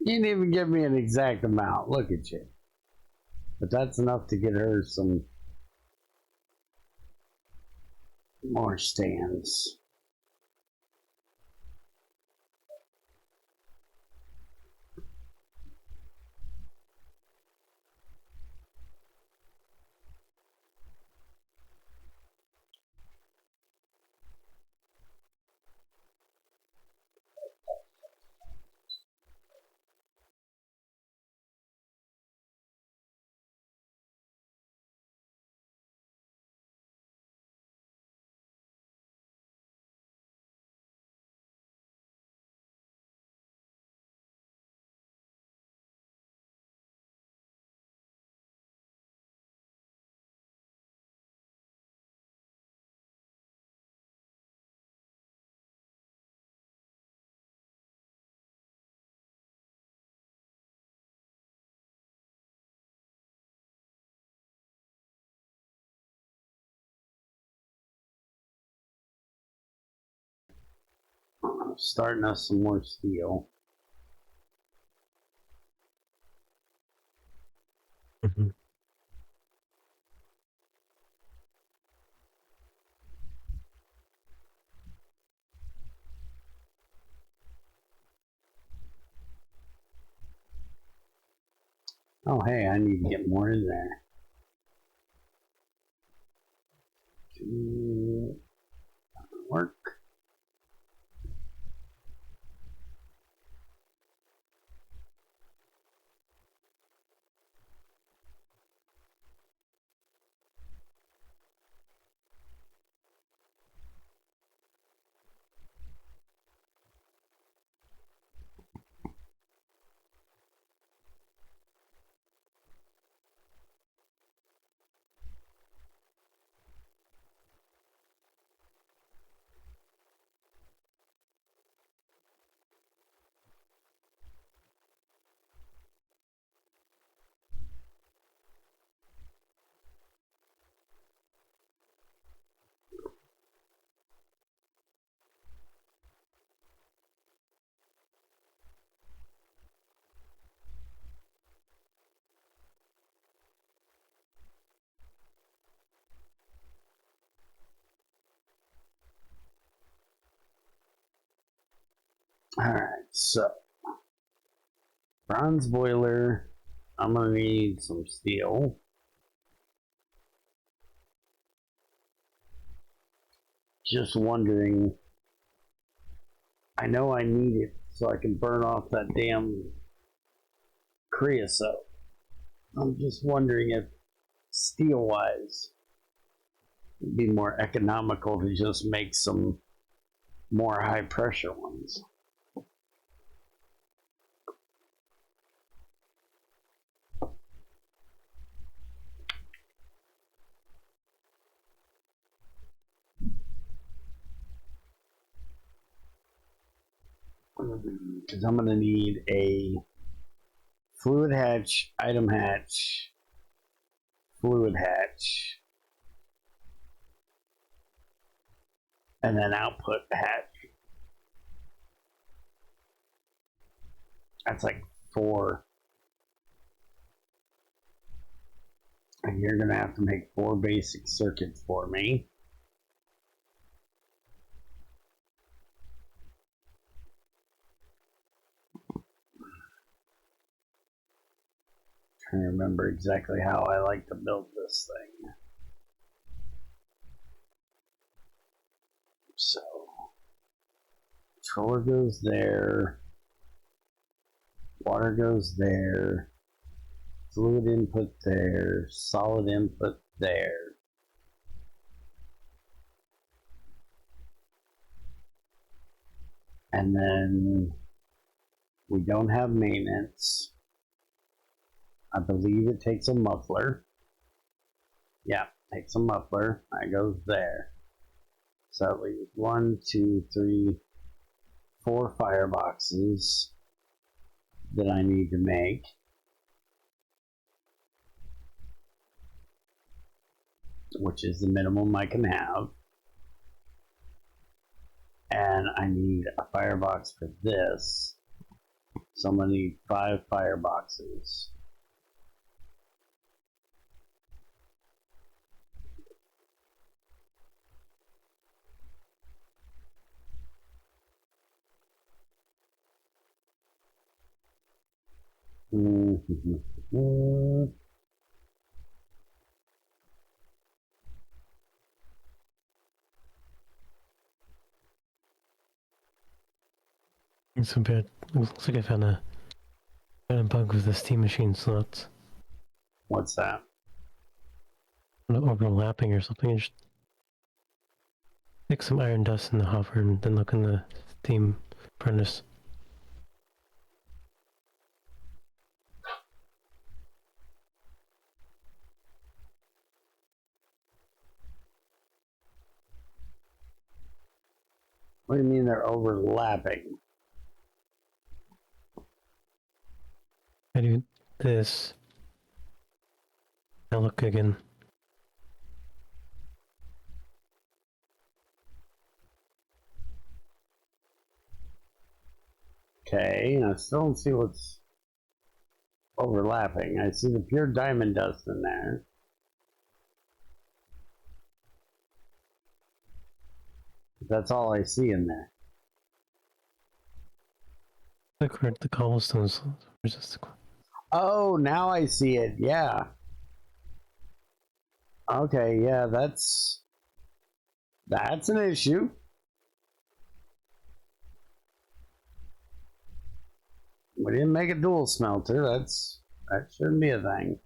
You didn't even give me an exact amount. Look at you. But that's enough to get her some more stands. Starting us some more steel. Mm-hmm. Oh, hey, I need to get more in there. Work. Alright, so bronze boiler. I'm gonna need some steel. Just wondering. I know I need it so I can burn off that damn creosote. I'm just wondering if steel wise it'd be more economical to just make some more high pressure ones. Because I'm going to need a fluid hatch, item hatch, fluid hatch, and then output hatch. That's like 4. And you're going to have to make 4 basic circuits for me. I remember exactly how I like to build this thing. So, controller goes there, water goes there, fluid input there, solid input there. And then we don't have maintenance. I believe it takes a muffler. Yeah, takes a muffler. That goes there. So that leaves 1, 2, 3, 4 fireboxes that I need to make. Which is the minimum I can have. And I need a firebox for this. So I'm going to need 5 fireboxes. It's a bit. Looks like I found a bug with the steam machine slots. What's that? Overlapping or something. Just stick some iron dust in the hopper and then look in the steam furnace. What do you mean they're overlapping? I do this. Now look again. Okay, I still don't see what's overlapping. I see the pure diamond dust in there. That's all I see in there. Look where the cobblestones. Where's this? Oh, now I see it. Yeah. Okay, yeah, that's an issue. We didn't make a dual smelter. That shouldn't be a thing.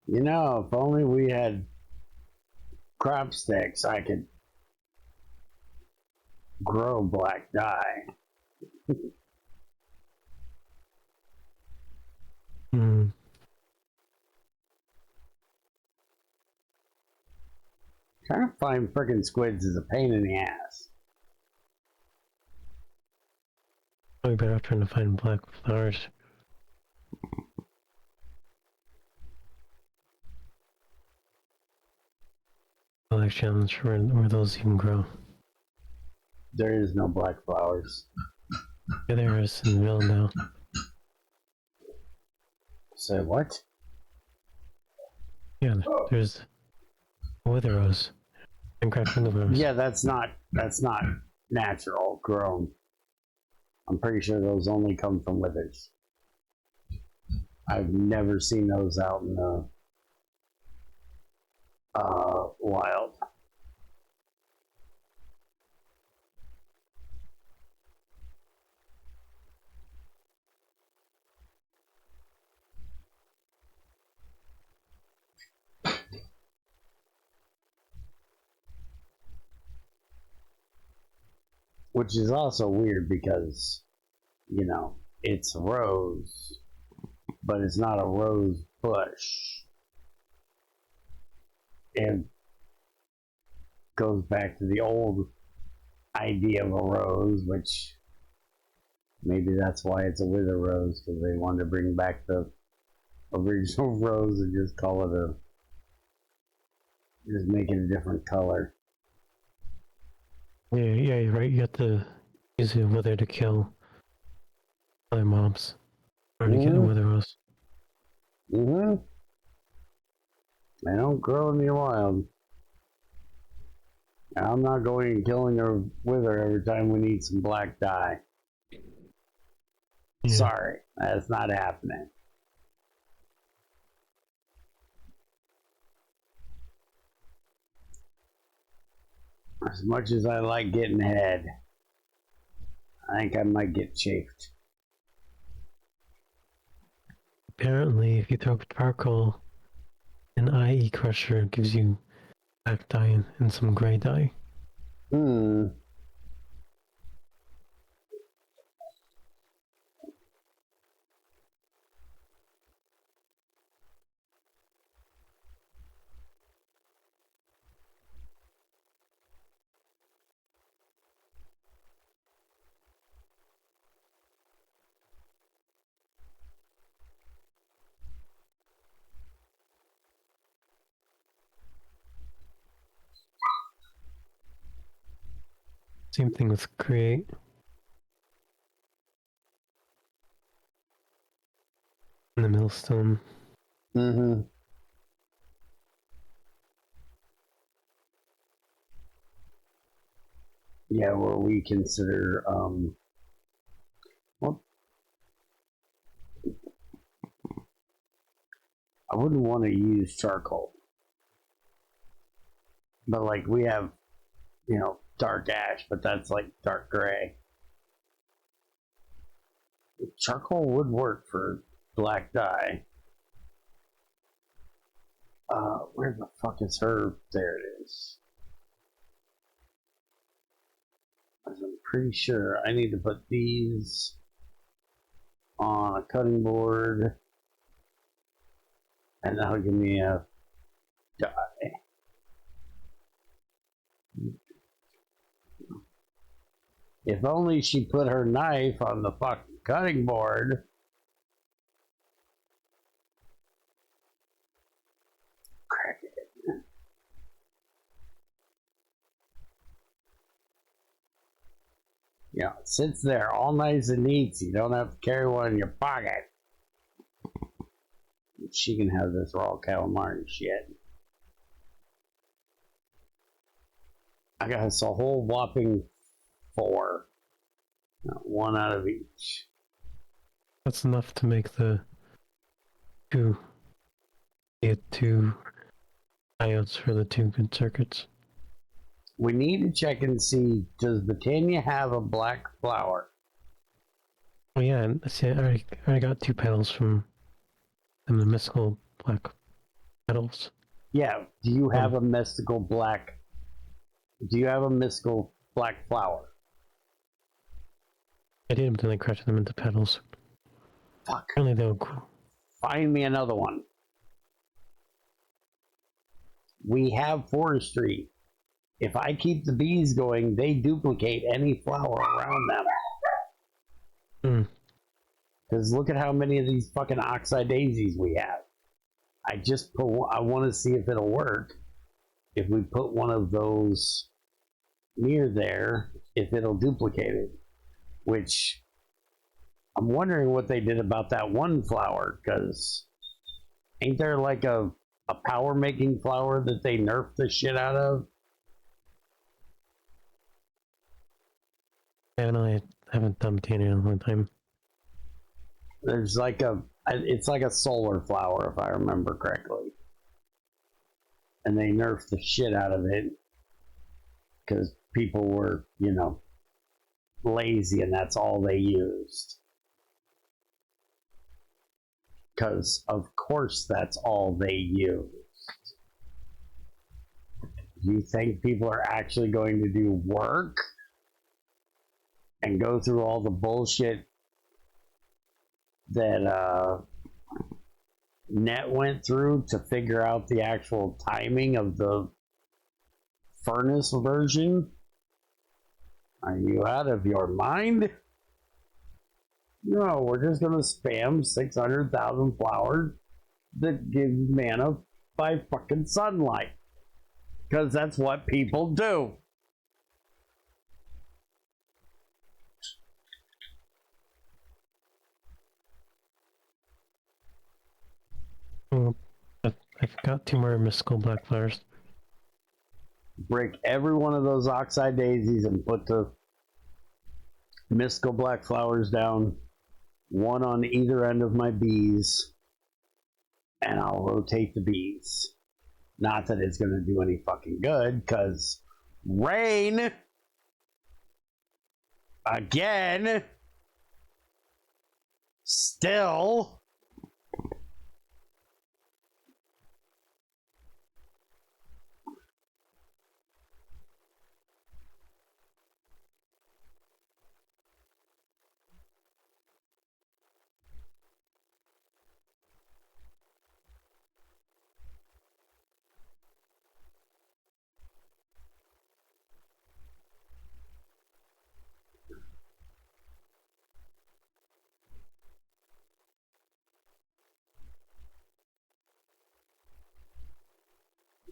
You know, if only we had crop sticks, I could grow black dye. Hmm. Trying to find frickin' squids is a pain in the ass. Probably better off trying to find black flowers. I like challenge where those even grow. There is no black flowers. Yeah, there is in the middle now. Say what? Yeah, there's wither rose. Minecraft wither rose. Yeah, that's not natural grown. I'm pretty sure those only come from withers. I've never seen those out in the wild. Which is also weird because, you know, it's a rose, but it's not a rose bush. It goes back to the old idea of a rose, which maybe that's why it's a wither rose, because they wanted to bring back the original rose and just call it just make it a different color. Yeah, you're right. You have to use a wither to kill other mobs. Or to get a wither rose. Mm-hmm. They don't grow in the wild. I'm not going and killing a wither every time we need some black dye. Yeah. Sorry, that's not happening. As much as I like getting ahead, I think I might get chafed. Apparently, if you throw charcoal, an IE crusher gives you black dye and some gray dye. Hmm. Same thing with create. And the millstone. Mm-hmm. Yeah, where we consider, well, I wouldn't want to use charcoal. But, like, we have, you know, dark ash, but that's like dark gray. Charcoal would work for black dye. Where the fuck is her? There it is. I'm pretty sure I need to put these on a cutting board, and that'll give me a dye. If only she put her knife on the fucking cutting board. Crack it. You know, it sits there all nice and neat, so you don't have to carry one in your pocket. She can have this raw calamari shit. I got us a whole whopping 4. One out of each. That's enough to make the two diodes for the two good circuits. We need to check and see, does Britannia have a black flower? Oh yeah, and see, I already got 2 petals from them, the mystical black petals. Yeah, do you have a mystical black flower? I did, but then I crushed them into petals. Fuck. Apparently they'll grow. Find me another one. We have forestry. If I keep the bees going, they duplicate any flower around them. Because look at how many of these fucking oxeye daisies we have. I want to see if it'll work. If we put one of those near there, if it'll duplicate it. Which, I'm wondering what they did about that one flower, because ain't there like a power making flower that they nerfed the shit out of? I haven't done botany in a long time. There's like it's like a solar flower, if I remember correctly. And they nerfed the shit out of it because people were, lazy and that's all they used. Because, of course, that's all they used. Do you think people are actually going to do work and go through all the bullshit that Net went through to figure out the actual timing of the furnace version? Are you out of your mind? No, we're just gonna spam 600,000 flowers that give mana by fucking sunlight. Because that's what people do. I've got 2 more mystical black flowers. Break every one of those oxeye daisies and put the mystical black flowers down, one on either end of my bees, and I'll rotate the bees. Not that it's going to do any fucking good, because rain again still.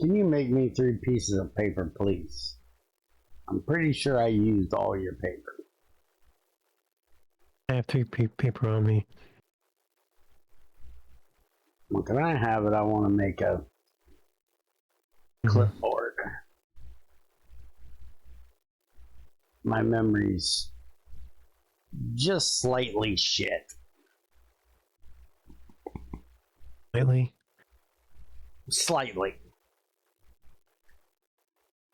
Can you make me 3 pieces of paper, please? I'm pretty sure I used all your paper. I have 3 paper on me. Well, can I have it? I want to make a clipboard. My memory's just slightly shit. Slightly.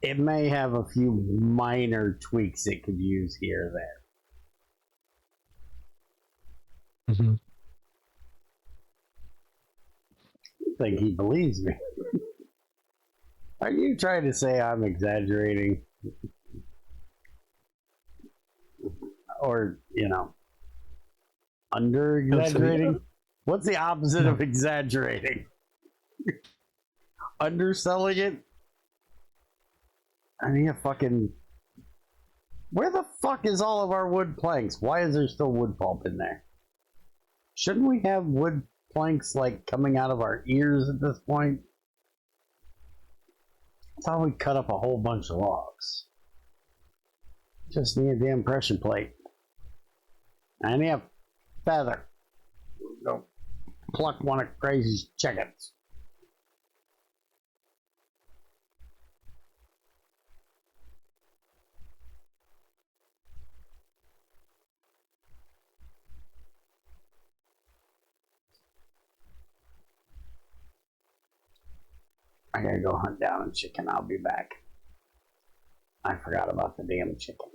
It may have a few minor tweaks it could use here or there. I think he believes me. Are you trying to say I'm exaggerating? Or, under exaggerating? What's the opposite of exaggerating? Underselling it? I need a fucking... Where the fuck is all of our wood planks? Why is there still wood pulp in there? Shouldn't we have wood planks like coming out of our ears at this point? I thought we cut up a whole bunch of logs. Just need a damn pressure plate. I need a feather. Go pluck one of Crazy's chickens. I gotta go hunt down a chicken. I'll be back. I forgot about the damn chicken.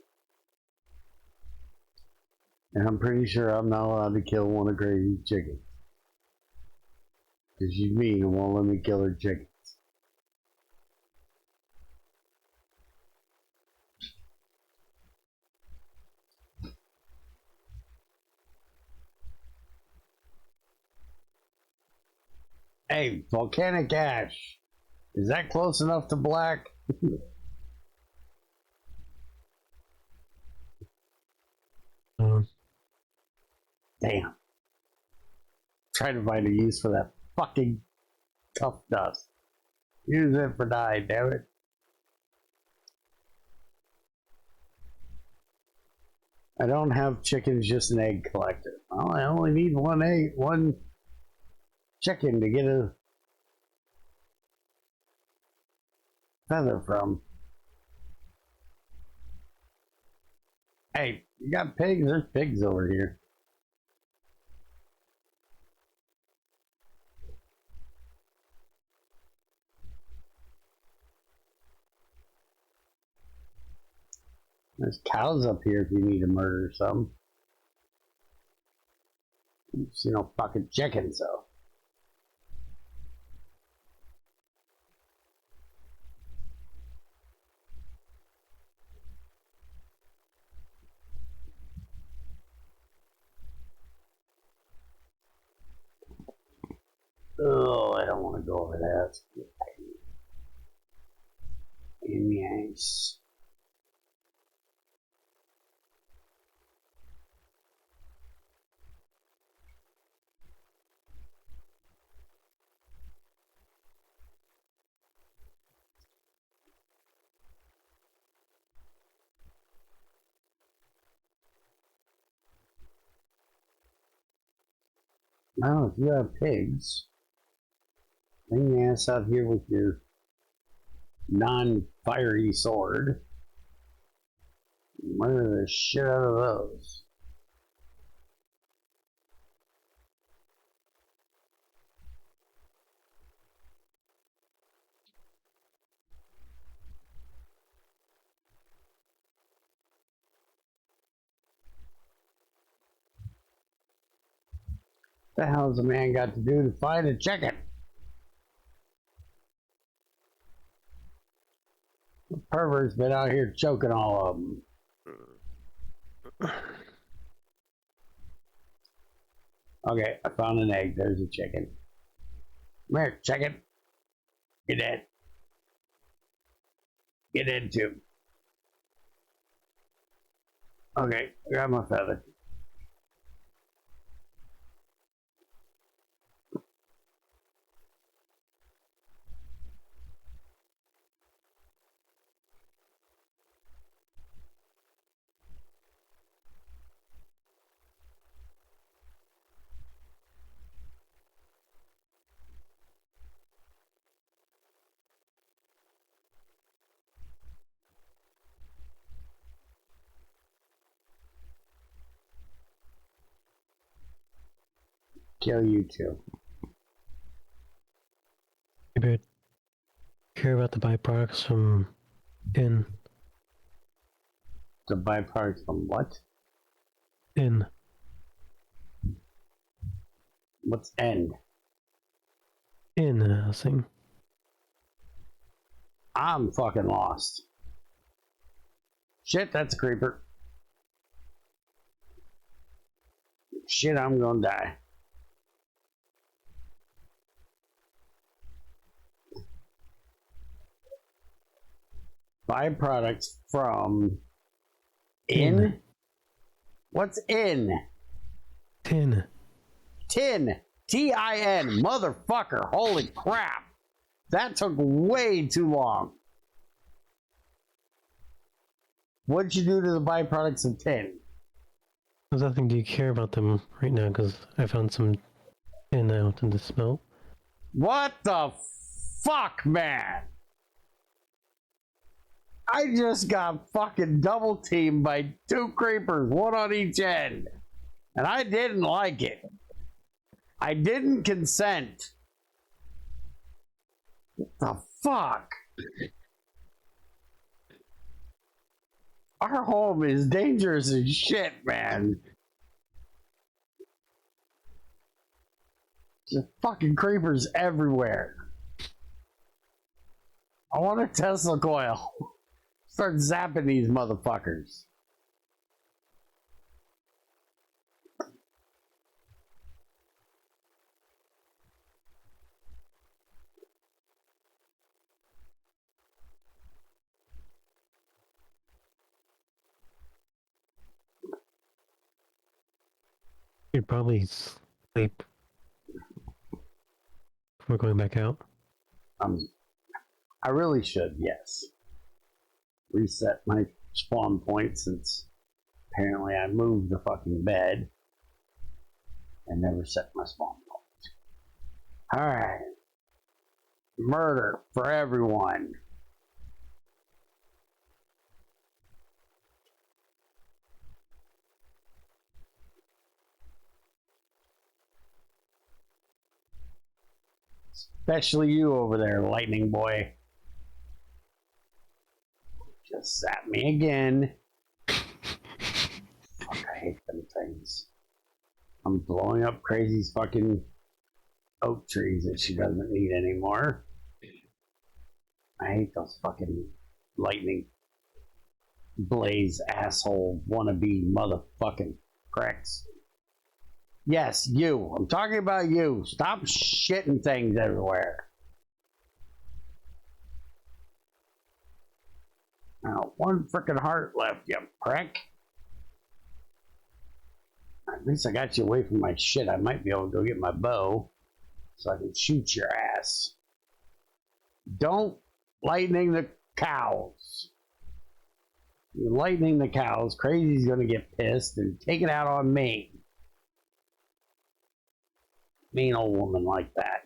And I'm pretty sure I'm not allowed to kill one of Crazy's chickens. Because she's mean and won't let me kill her chickens. Hey, volcanic ash. Is that close enough to black? Damn. Trying to find a use for that fucking tough dust. Use it for dye, damn it. I don't have chickens, just an egg collector. Well, I only need one chicken to get a feather from. Hey, you got pigs? There's pigs over here. There's cows up here if you need to murder some. You see no fucking chickens though. Oh, I don't want to go over that. In the ice. Well, if you have pigs, bring your ass out here with your non-fiery sword. Murder the shit out of those. What the hell's a man got to do to find a chicken? The pervert's been out here choking all of them. Okay, I found an egg. There's a chicken. Come here, chicken. Get in. Get in too. Okay, grab my feather. Kill you too. Maybe I'd care about the byproducts from in. The byproduct from what? In. What's end? In housing. I'm fucking lost. Shit, that's a creeper. Shit, I'm gonna die. Byproducts from in? What's in? Tin. Tin. T-I-N. Motherfucker. Holy crap. That took way too long. What'd you do to the byproducts of tin? There's nothing. Do you care about them right now? Because I found some tin out in the smelt. What the fuck, man? I just got fucking double teamed by 2 creepers, 1 on each end. And I didn't like it. I didn't consent. What the fuck? Our home is dangerous as shit, man. Just fucking creepers everywhere. I want a Tesla coil. Start zapping these motherfuckers. You'd probably sleep before going back out. I really should, yes. Reset my spawn point since apparently I moved the fucking bed and never set my spawn point. Alright. Murder for everyone. Especially you over there, lightning boy. Just sat me again. Fuck, I hate them things. I'm blowing up Crazy's fucking oak trees that she doesn't need anymore. I hate those fucking lightning blaze asshole wannabe motherfucking pricks. Yes, you. I'm talking about you. Stop shitting things everywhere. Now, one freaking heart left, you prick. At least I got you away from my shit. I might be able to go get my bow so I can shoot your ass. Don't lightning the cows. You're lightning the cows. Crazy's gonna get pissed and take it out on me. Mean old woman like that.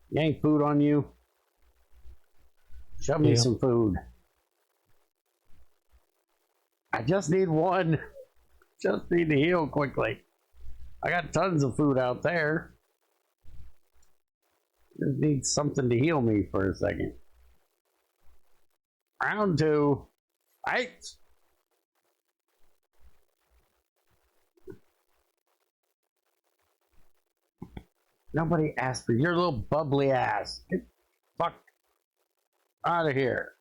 You ain't food on you? Shove me some food. I just need one. Just need to heal quickly. I got tons of food out there. Just need something to heal me for a second. Round 2. Fight! Nobody asked for your little bubbly ass. Get the fuck out of here.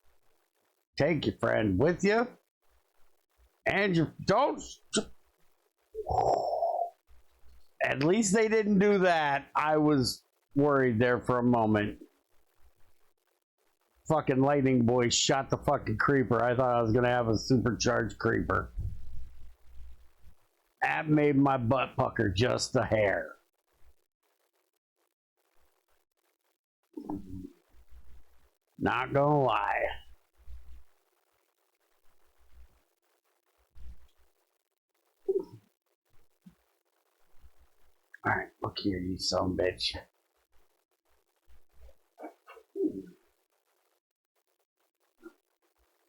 Take your friend with you. And you don't. At least they didn't do that. I was worried there for a moment. Fucking lightning boy shot the fucking creeper. I thought I was gonna have a supercharged creeper. That made my butt pucker just a hair. Not gonna lie. Alright, look here, you son of a bitch.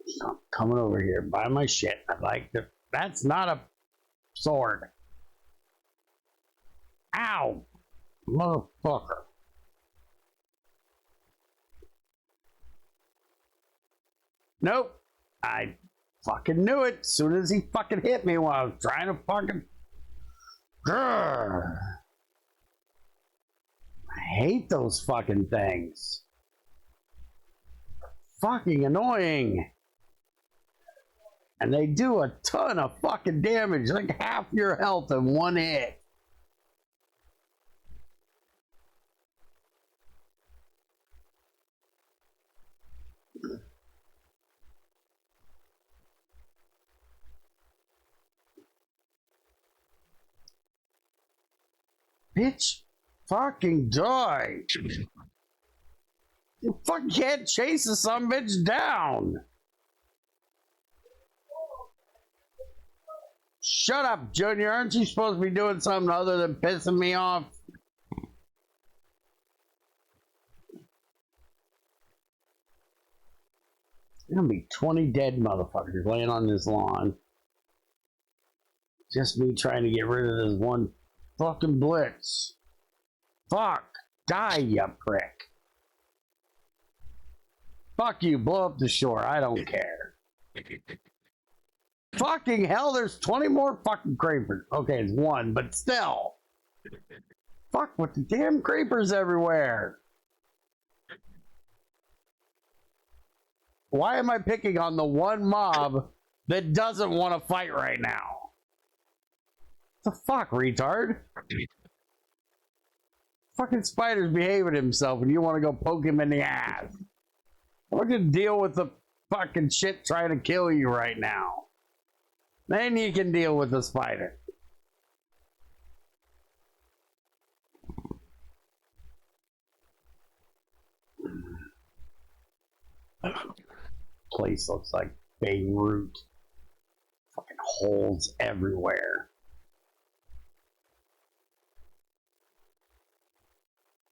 Stop coming over here. Buy my shit. I like the. That's not a sword. Ow! Motherfucker. Nope. I fucking knew it as soon as he fucking hit me while I was trying to fucking. Grrr. I hate those fucking things. Fucking annoying. And they do a ton of fucking damage, like half your health in one hit. Bitch, fucking die. You fucking can't chase the some bitch down. Shut up, Junior. Aren't you supposed to be doing something other than pissing me off? There's gonna be 20 dead motherfuckers laying on this lawn. Just me trying to get rid of this one fucking blitz. Fuck. Die, you prick. Fuck you. Blow up the shore. I don't care. Fucking hell, there's 20 more fucking creepers. Okay, it's one, but still. Fuck with the damn creepers everywhere. Why am I picking on the one mob that doesn't want to fight right now? The fuck, retard? Fucking spider's behaving himself and you want to go poke him in the ass. We're gonna deal with the fucking shit trying to kill you right now. Then you can deal with the spider. place looks like Beirut. Fucking holes everywhere.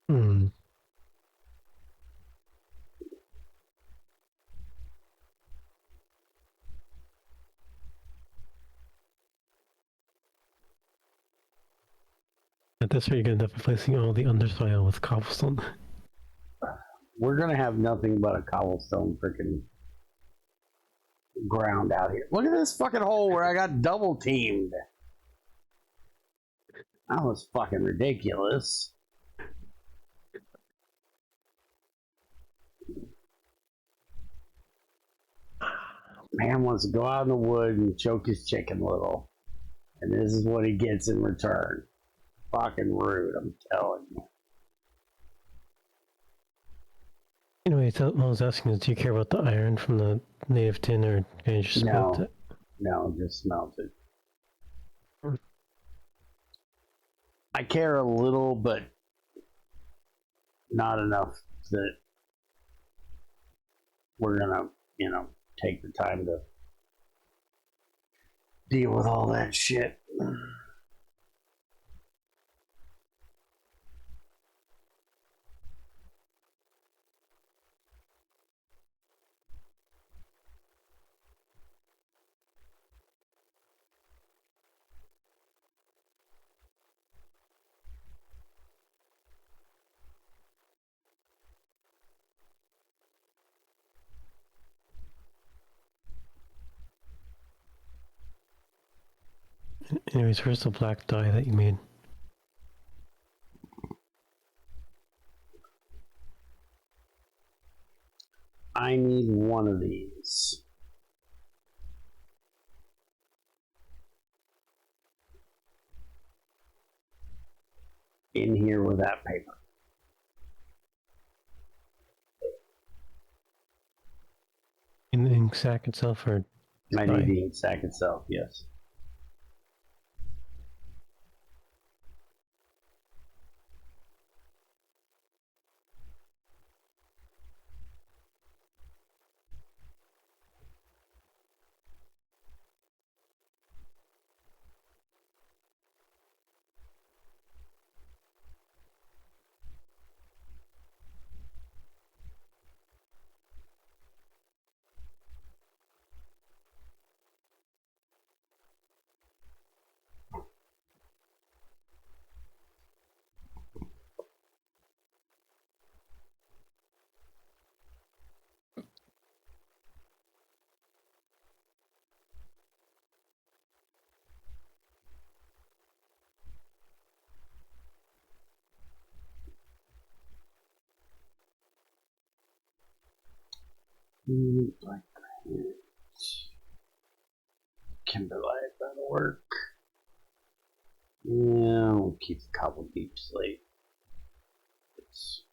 Hmm. At this rate, you're gonna end up replacing all the undersoil with cobblestone. We're gonna have nothing but a cobblestone freaking ground out here. Look at this fucking hole where I got double teamed. That was fucking ridiculous. Man wants to go out in the wood and choke his chicken little. And this is what he gets in return. Fucking rude, I'm telling you. Anyway, so what I was asking is, do you care about the iron from the native tin, or can you just smelt it? No, just smelt it. Hmm. I care a little, but not enough that we're gonna, take the time to deal with all that shit. Anyways, where's the black dye that you made? I need one of these. In here with that paper. In the ink sac itself, or I dye? need the ink sac itself, yes. Like Kimberlite, that'll work. Yeah, we'll keep the cobble deep slate. It's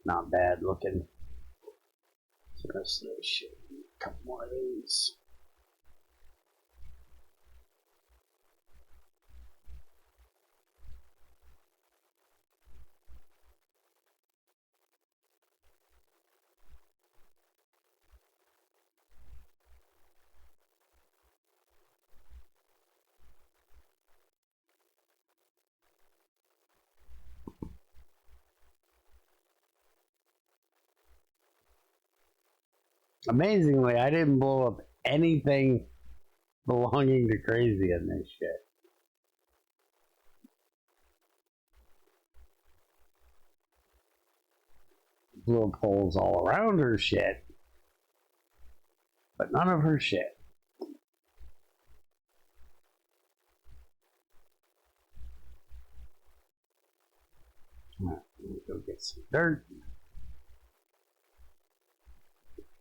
not bad looking. So the rest of this shit. A couple more of these. Amazingly, I didn't blow up anything belonging to Crazy in this shit. Blew up holes all around her shit, but none of her shit. Alright, let me go get some dirt.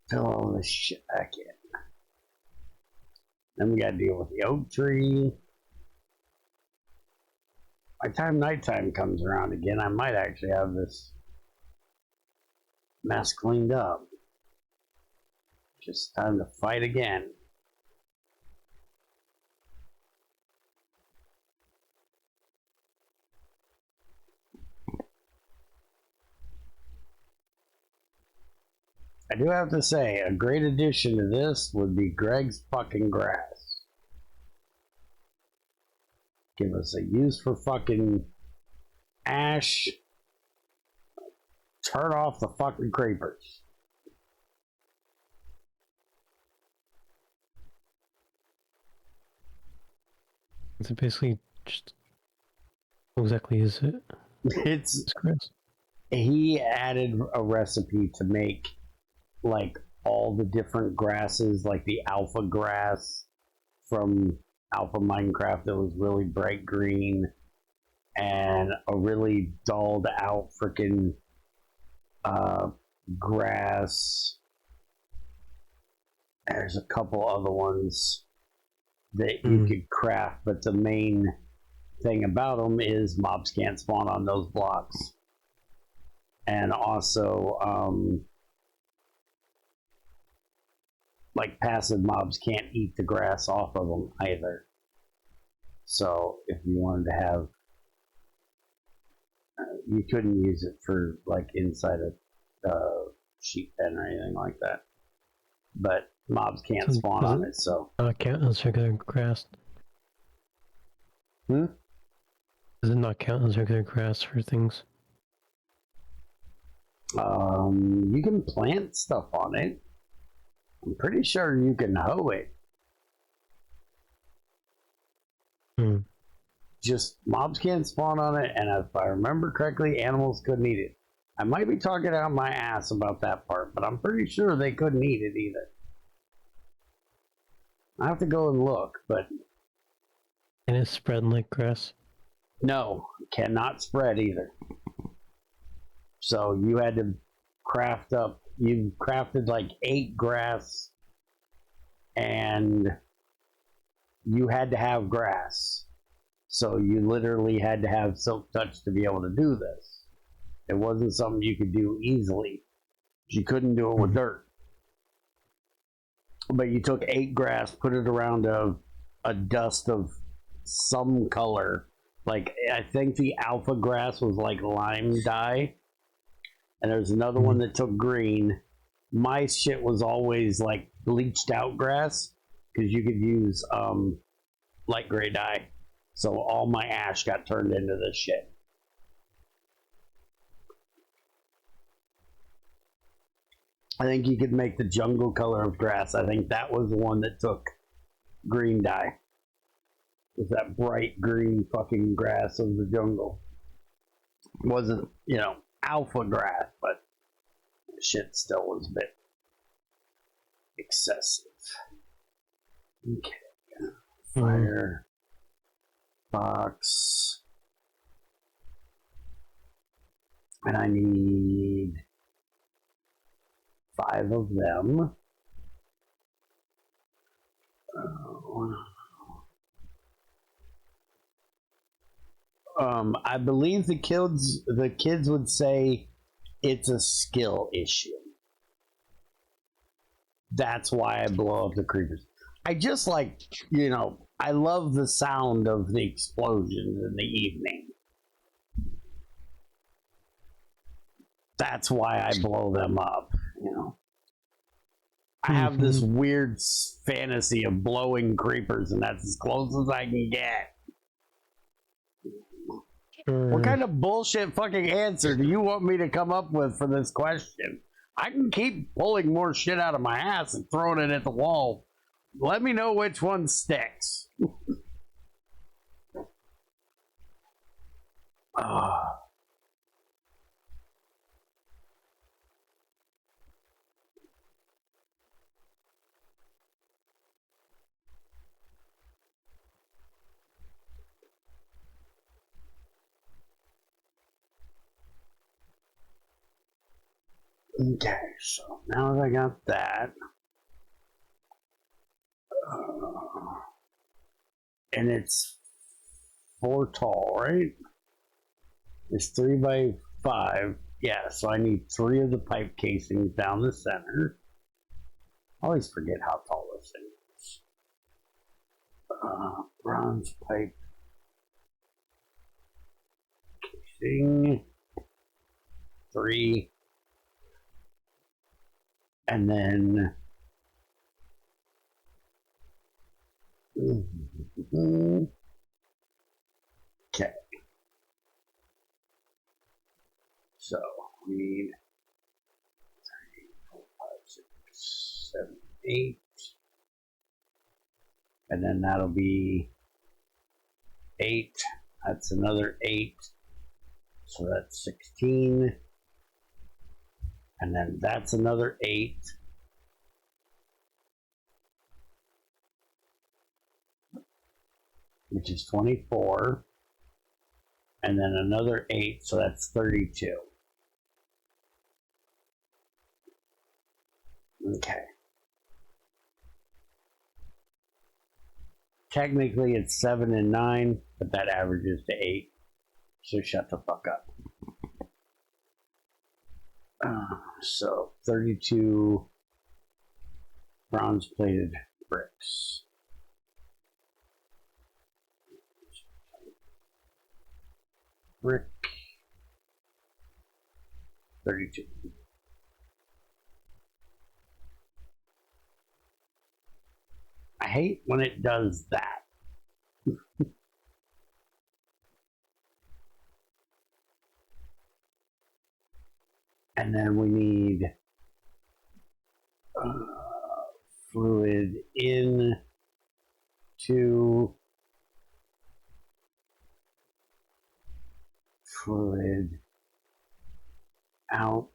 Fill all this shit back in. Then we gotta deal with the oak tree. By the time nighttime comes around again, I might actually have this mess cleaned up. Just time to fight again. I do have to say, a great addition to this would be Greg's fucking grass. Give us a use for fucking ash. Turn off the fucking creepers. It's basically just what exactly is it? It's grass. he added a recipe to make like all the different grasses, like the alpha grass from Alpha Minecraft that was really bright green, and a really dulled out freaking grass. There's a couple other ones that you could craft, but the main thing about them is mobs can't spawn on those blocks. And also, like passive mobs can't eat the grass off of them either. So if you wanted to have, you couldn't use it for like inside a sheep pen or anything like that. But mobs can't spawn on it, so. Count as regular grass. Does it not count as regular grass for things? You can plant stuff on it. I'm pretty sure you can hoe it. Just mobs can't spawn on it, and if I remember correctly, animals couldn't eat it. I might be talking out my ass about that part, but I'm pretty sure they couldn't eat it either. I have to go and look, but And it's spread like grass. no, cannot spread either. So you had to craft up, you crafted like 8 grass, and you had to have grass. So you literally had to have silk touch to be able to do this. It wasn't something you could do easily. You couldn't do it with dirt. But you took 8 grass, put it around a dust of some color. Like, I think the alpha grass was like lime dye. And there's another one that took green. My shit was always like bleached out grass, because you could use light gray dye. So all my ash got turned into this shit. I think you could make the jungle color of grass. I think that was the one that took green dye. It was that bright green fucking grass of the jungle. It wasn't, alpha grass, but shit still was a bit excessive. Okay. Fire. Box. And I need 5 of them. I believe the kids would say it's a skill issue. That's why I blow up the creepers. I just like, I love the sound of the explosions in the evening. That's why I blow them up, I have this weird fantasy of blowing creepers, and that's as close as I can get. Sure. What kind of bullshit fucking answer do you want me to come up with for this question? I can keep pulling more shit out of my ass and throwing it at the wall. Let me know which one sticks. Okay, so now that I got that, and it's 4 tall, right? It's 3 by 5. Yeah, so I need 3 of the pipe casings down the center. I always forget how tall this thing is. Bronze pipe casing. 3. And then okay. So we need 3, 4, 5, 6, 7, 8. And then that'll be 8. That's another 8. So that's 16. And then that's another 8. Which is 24. And then another 8, so that's 32. Okay. Technically it's 7 and 9, but that averages to 8. So shut the fuck up. So 32 bronze plated bricks. Brick 32. I hate when it does that. And then we need fluid in to fluid out.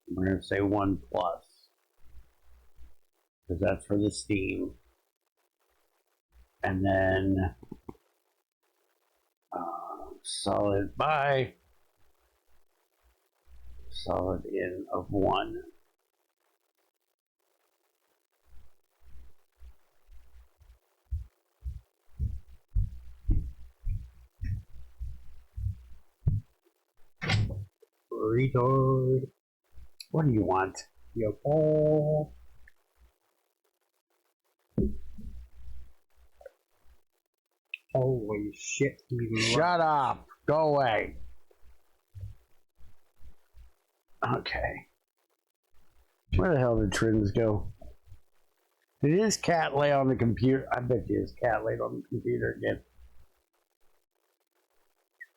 We're going to say 1 plus because that's for the steam. And then solid by solid in of 1. Retard. What do you want? Your ball. Holy shit. Shut up. Go away. Okay. Where the hell did Trins go? Did his cat lay on the computer? I bet you his cat laid on the computer again.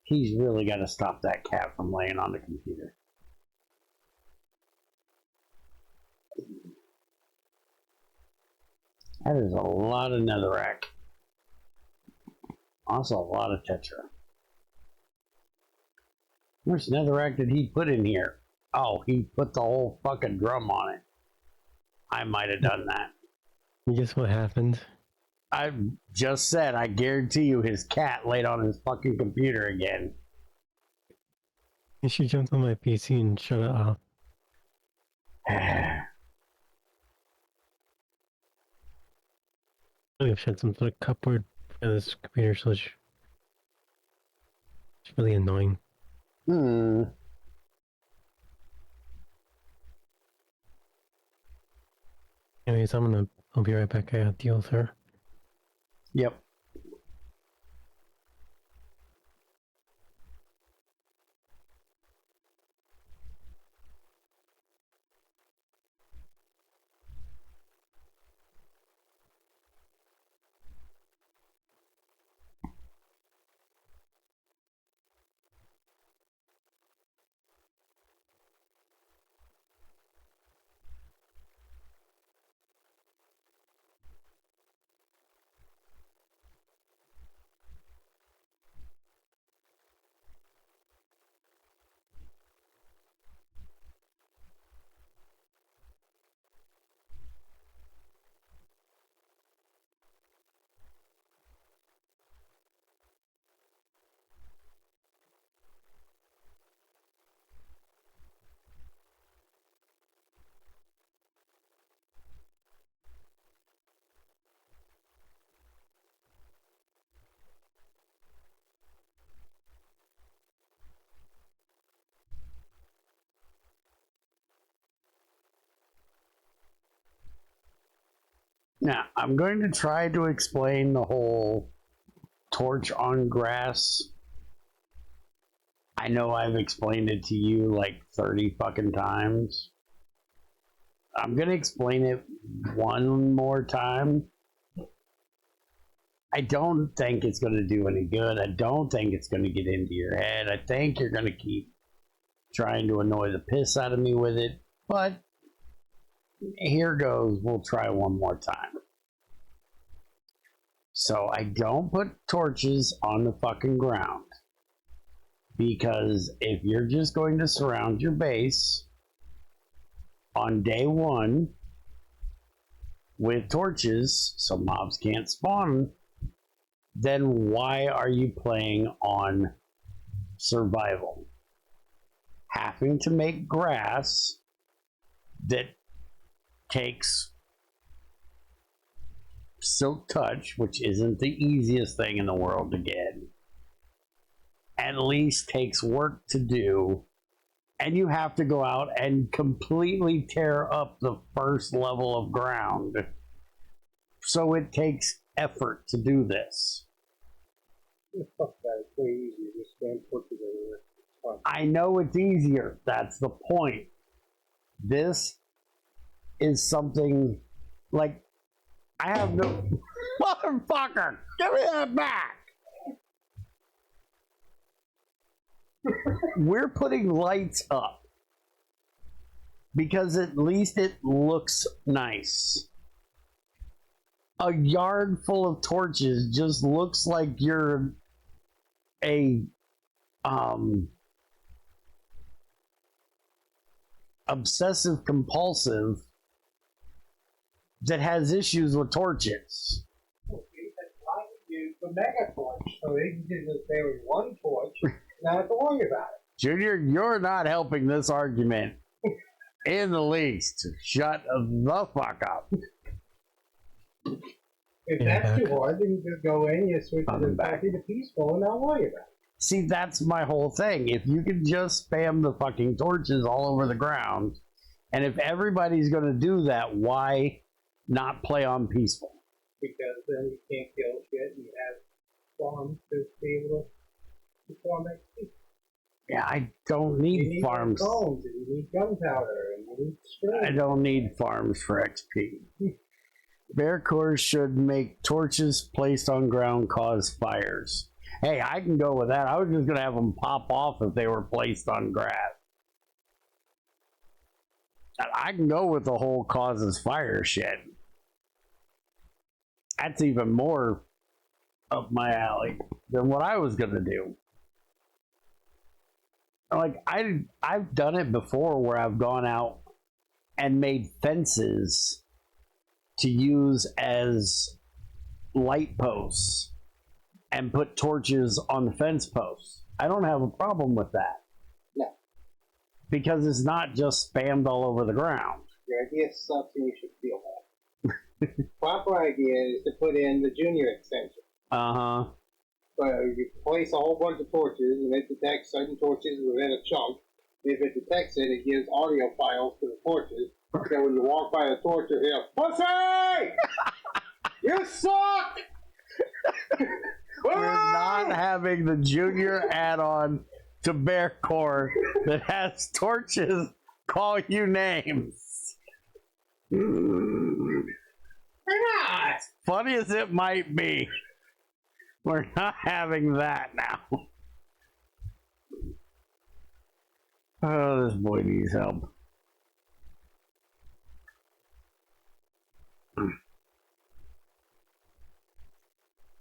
He's really got to stop that cat from laying on the computer. That is a lot of netherrack. Also a lot of tetra. How much netherrack did he put in here? Oh, he put the whole fucking drum on it. I might have done that. You guess what happened? I just said, I guarantee you his cat laid on his fucking computer again. She jumped on my PC and shut it off. Really I've had some sort of cupboard for this computer, so it's really annoying. Anyways, I'll be right back. I gotta deal with her. Yep. Now, I'm going to try to explain the whole torch on grass. I know I've explained it to you like 30 fucking times. I'm gonna explain it one more time. I don't think it's gonna do any good. I don't think it's gonna get into your head. I think you're gonna keep trying to annoy the piss out of me with it. But here goes. We'll try one more time. So I don't put torches on the fucking ground. Because if you're just going to surround your base on day one with torches so mobs can't spawn, then why are you playing on survival? Having to make grass that takes silk touch, which isn't the easiest thing in the world to get, at least takes work to do, and you have to go out and completely tear up the first level of ground. So it takes effort to do this. Fuck that, it's way easier. Just stand torches everywhere. It's fun. I know it's easier. That's the point. This is something like I have no motherfucker. Give me that back. We're putting lights up because at least it looks nice. A yard full of torches just looks like you're a obsessive compulsive that has issues with torches. Okay, that's why we use the mega torch, so they can just stay with one torch, not have to worry about it. Junior, you're not helping this argument in the least. Shut the fuck up. If Yeah, that's too back. hard, then you just go in, you switch I'm to back. the peaceful, and not worry about it. See, that's my whole thing. If you can just spam the fucking torches all over the ground, and if everybody's going to do that, why not play on peaceful? Because then you can't kill shit, and you have farms to be able to farm XP. Yeah, I don't You need need farms. bones, and you need gunpowder, and you need string. I don't need farms for XP. Bear cores should make torches placed on ground cause fires. Hey, I can go with that. I was just going to have them pop off if they were placed on grass. I can go with the whole causes fire shit. That's even more up my alley than what I was going to do. Like, I've done it before where I've gone out and made fences to use as light posts and put torches on the fence posts. I don't have a problem with that. No. Because it's not just spammed all over the ground. Your idea sucks, and you should feel that. Proper idea is to put in the junior extension. Uh-huh. So you place a whole bunch of torches, and it detects certain torches within a chunk. If it detects it, it gives audio files to the torches. So when you walk by the torch, you hear, "Pussy! You suck!" We're not having the junior add-on to Bear Core that has torches call you names. We're not. Funny as it might be, we're not having that now. Oh, this boy needs help.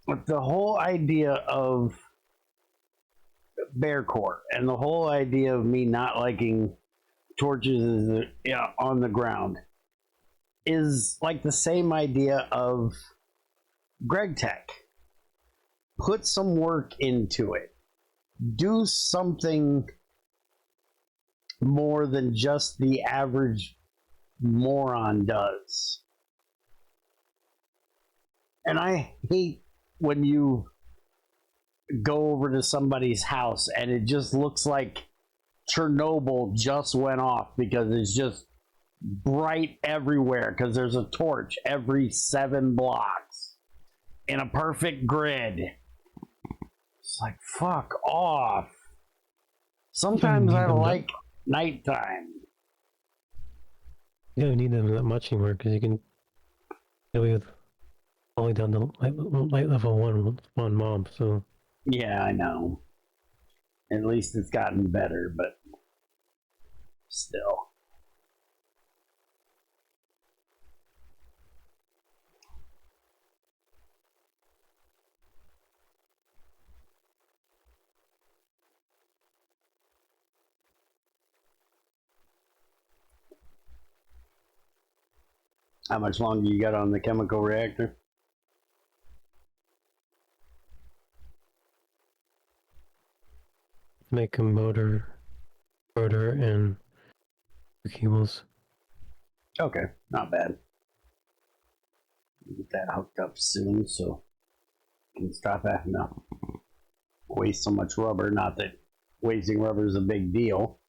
But the whole idea of Bear Core and the whole idea of me not liking torches is, on the ground is like the same idea of Greg Tech. Put some work into it. Do something more than just the average moron does. And I hate when you go over to somebody's house and it just looks like Chernobyl just went off because it's just bright everywhere because there's a torch every 7 blocks in a perfect grid. It's like, fuck off. Sometimes need I them that- like nighttime. You don't need them that much anymore because you can go with only down to light level one mob. So Yeah, I know. At least it's gotten better, but still. How much longer you got on the chemical reactor? make a motor, and cables. Okay, not bad. Get that hooked up soon so I can stop having to waste so much rubber. Not that wasting rubber is a big deal.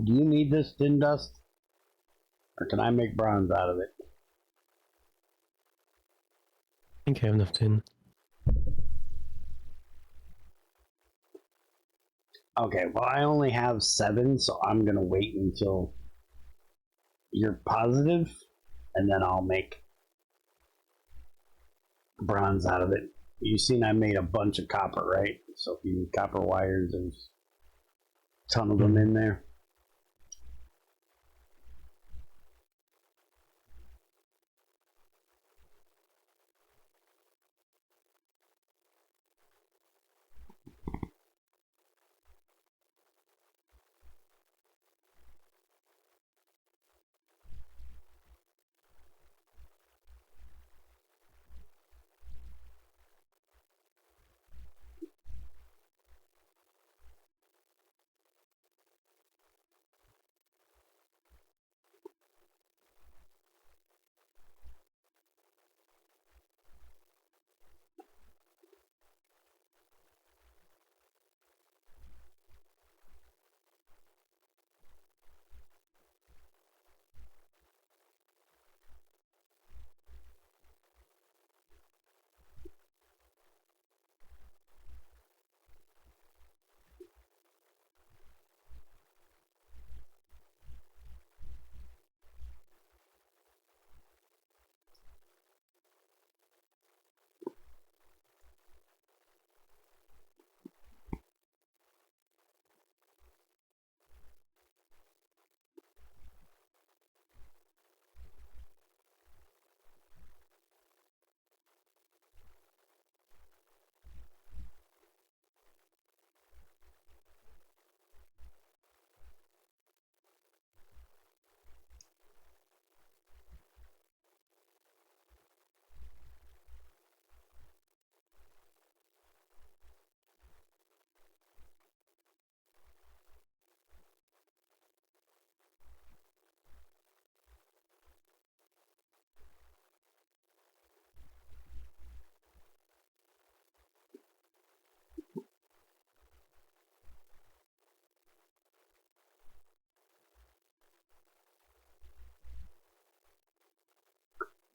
Do you need this tin dust? Or can I make bronze out of it? I think I have enough tin. Okay, well, I only have 7, so I'm gonna wait until you're positive, and then I'll make bronze out of it. You've seen I made a bunch of copper, right? So if you need copper wires, there's a ton of them in there.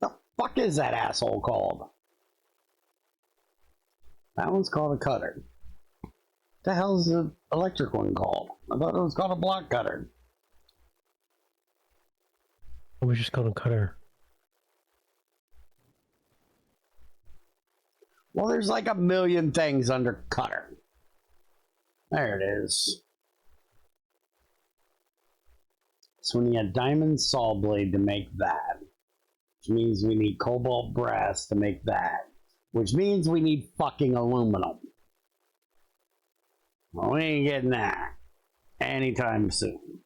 The fuck is that asshole called? That one's called a cutter. The hell's the electric one called? I thought it was called a block cutter. We just called a cutter. Well, there's like a million things under cutter. There it is. So we need a diamond saw blade to make that. Which means we need cobalt brass to make that. Which means we need fucking aluminum. Well, we ain't getting that anytime soon.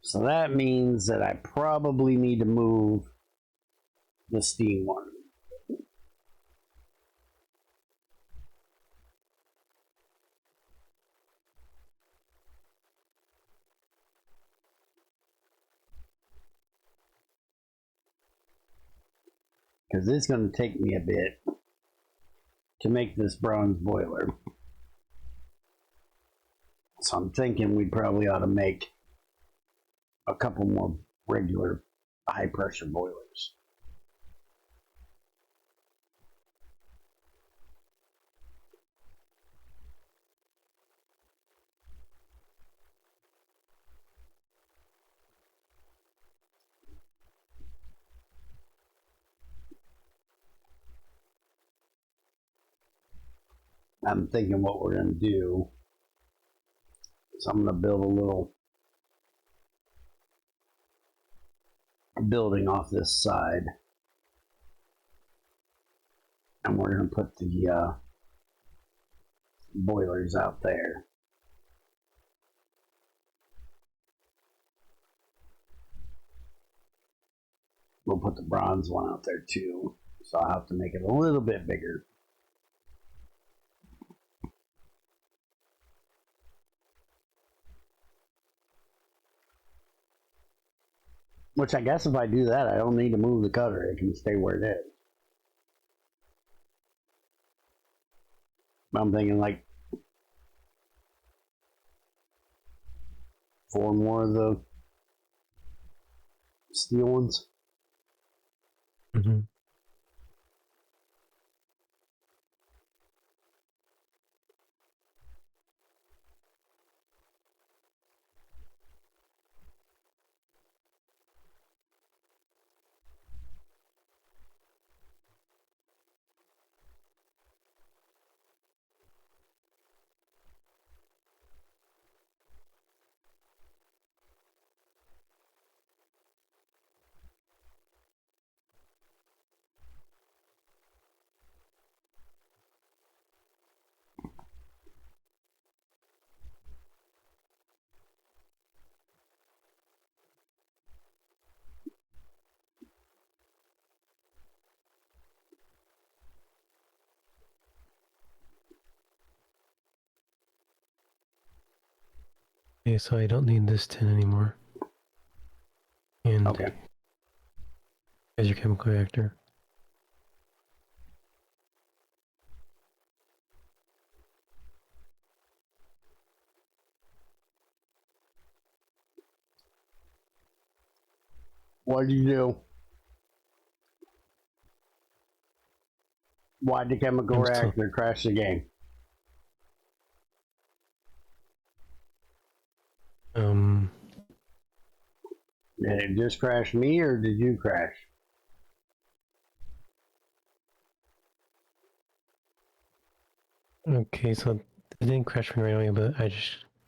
So that means that I probably need to move the steam one. Because it's going to take me a bit to make this bronze boiler. So I'm thinking we probably ought to make a couple more regular high pressure boilers. I'm thinking what we're going to do is I'm going to build a little building off this side, and we're going to put the boilers out there. We'll put the bronze one out there too, so I'll have to make it a little bit bigger. Which I guess if I do that, I don't need to move the cutter. It can stay where it is. I'm thinking like 4 more of the steel ones. Mm-hmm. Okay, so I don't need this tin anymore. And Okay. there's your chemical reactor. What did you do? Why'd the chemical I'm still- reactor crash the game? Did it just crash me, or did you crash? Okay, so it didn't crash me right away, but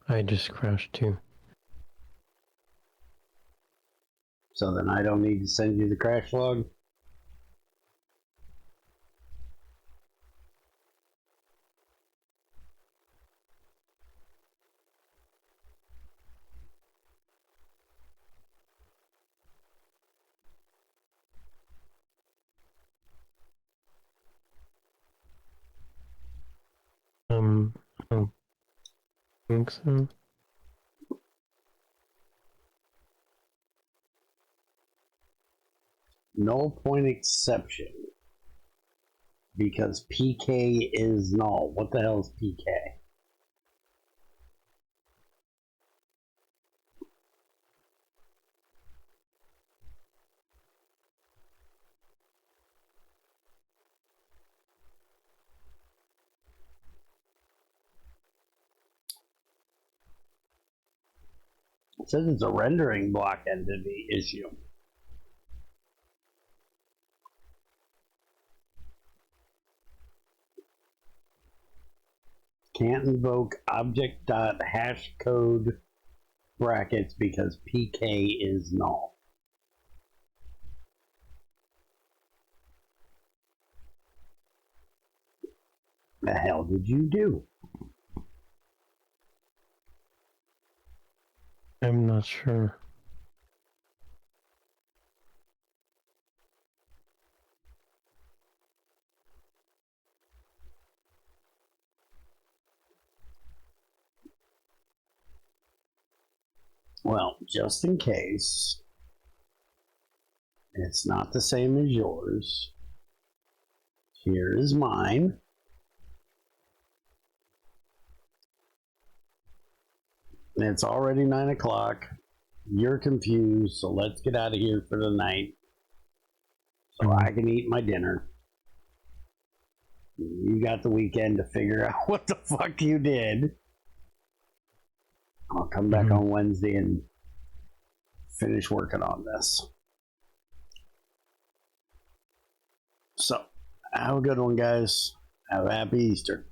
I just crashed too. So then I don't need to send you the crash log? I don't think so. Null point exception. Because PK is null. What the hell is PK? It says it's a rendering block entity issue. Can't invoke object.hashcode brackets because PK is null. The hell did you do? I'm not sure. Well, just in case it's not the same as yours, here is mine. It's already 9 o'clock. You're confused, so let's get out of here for the night so I can eat my dinner. You got the weekend to figure out what the fuck you did. I'll come back on Wednesday and finish working on this. So, have a good one, guys. Have a happy Easter.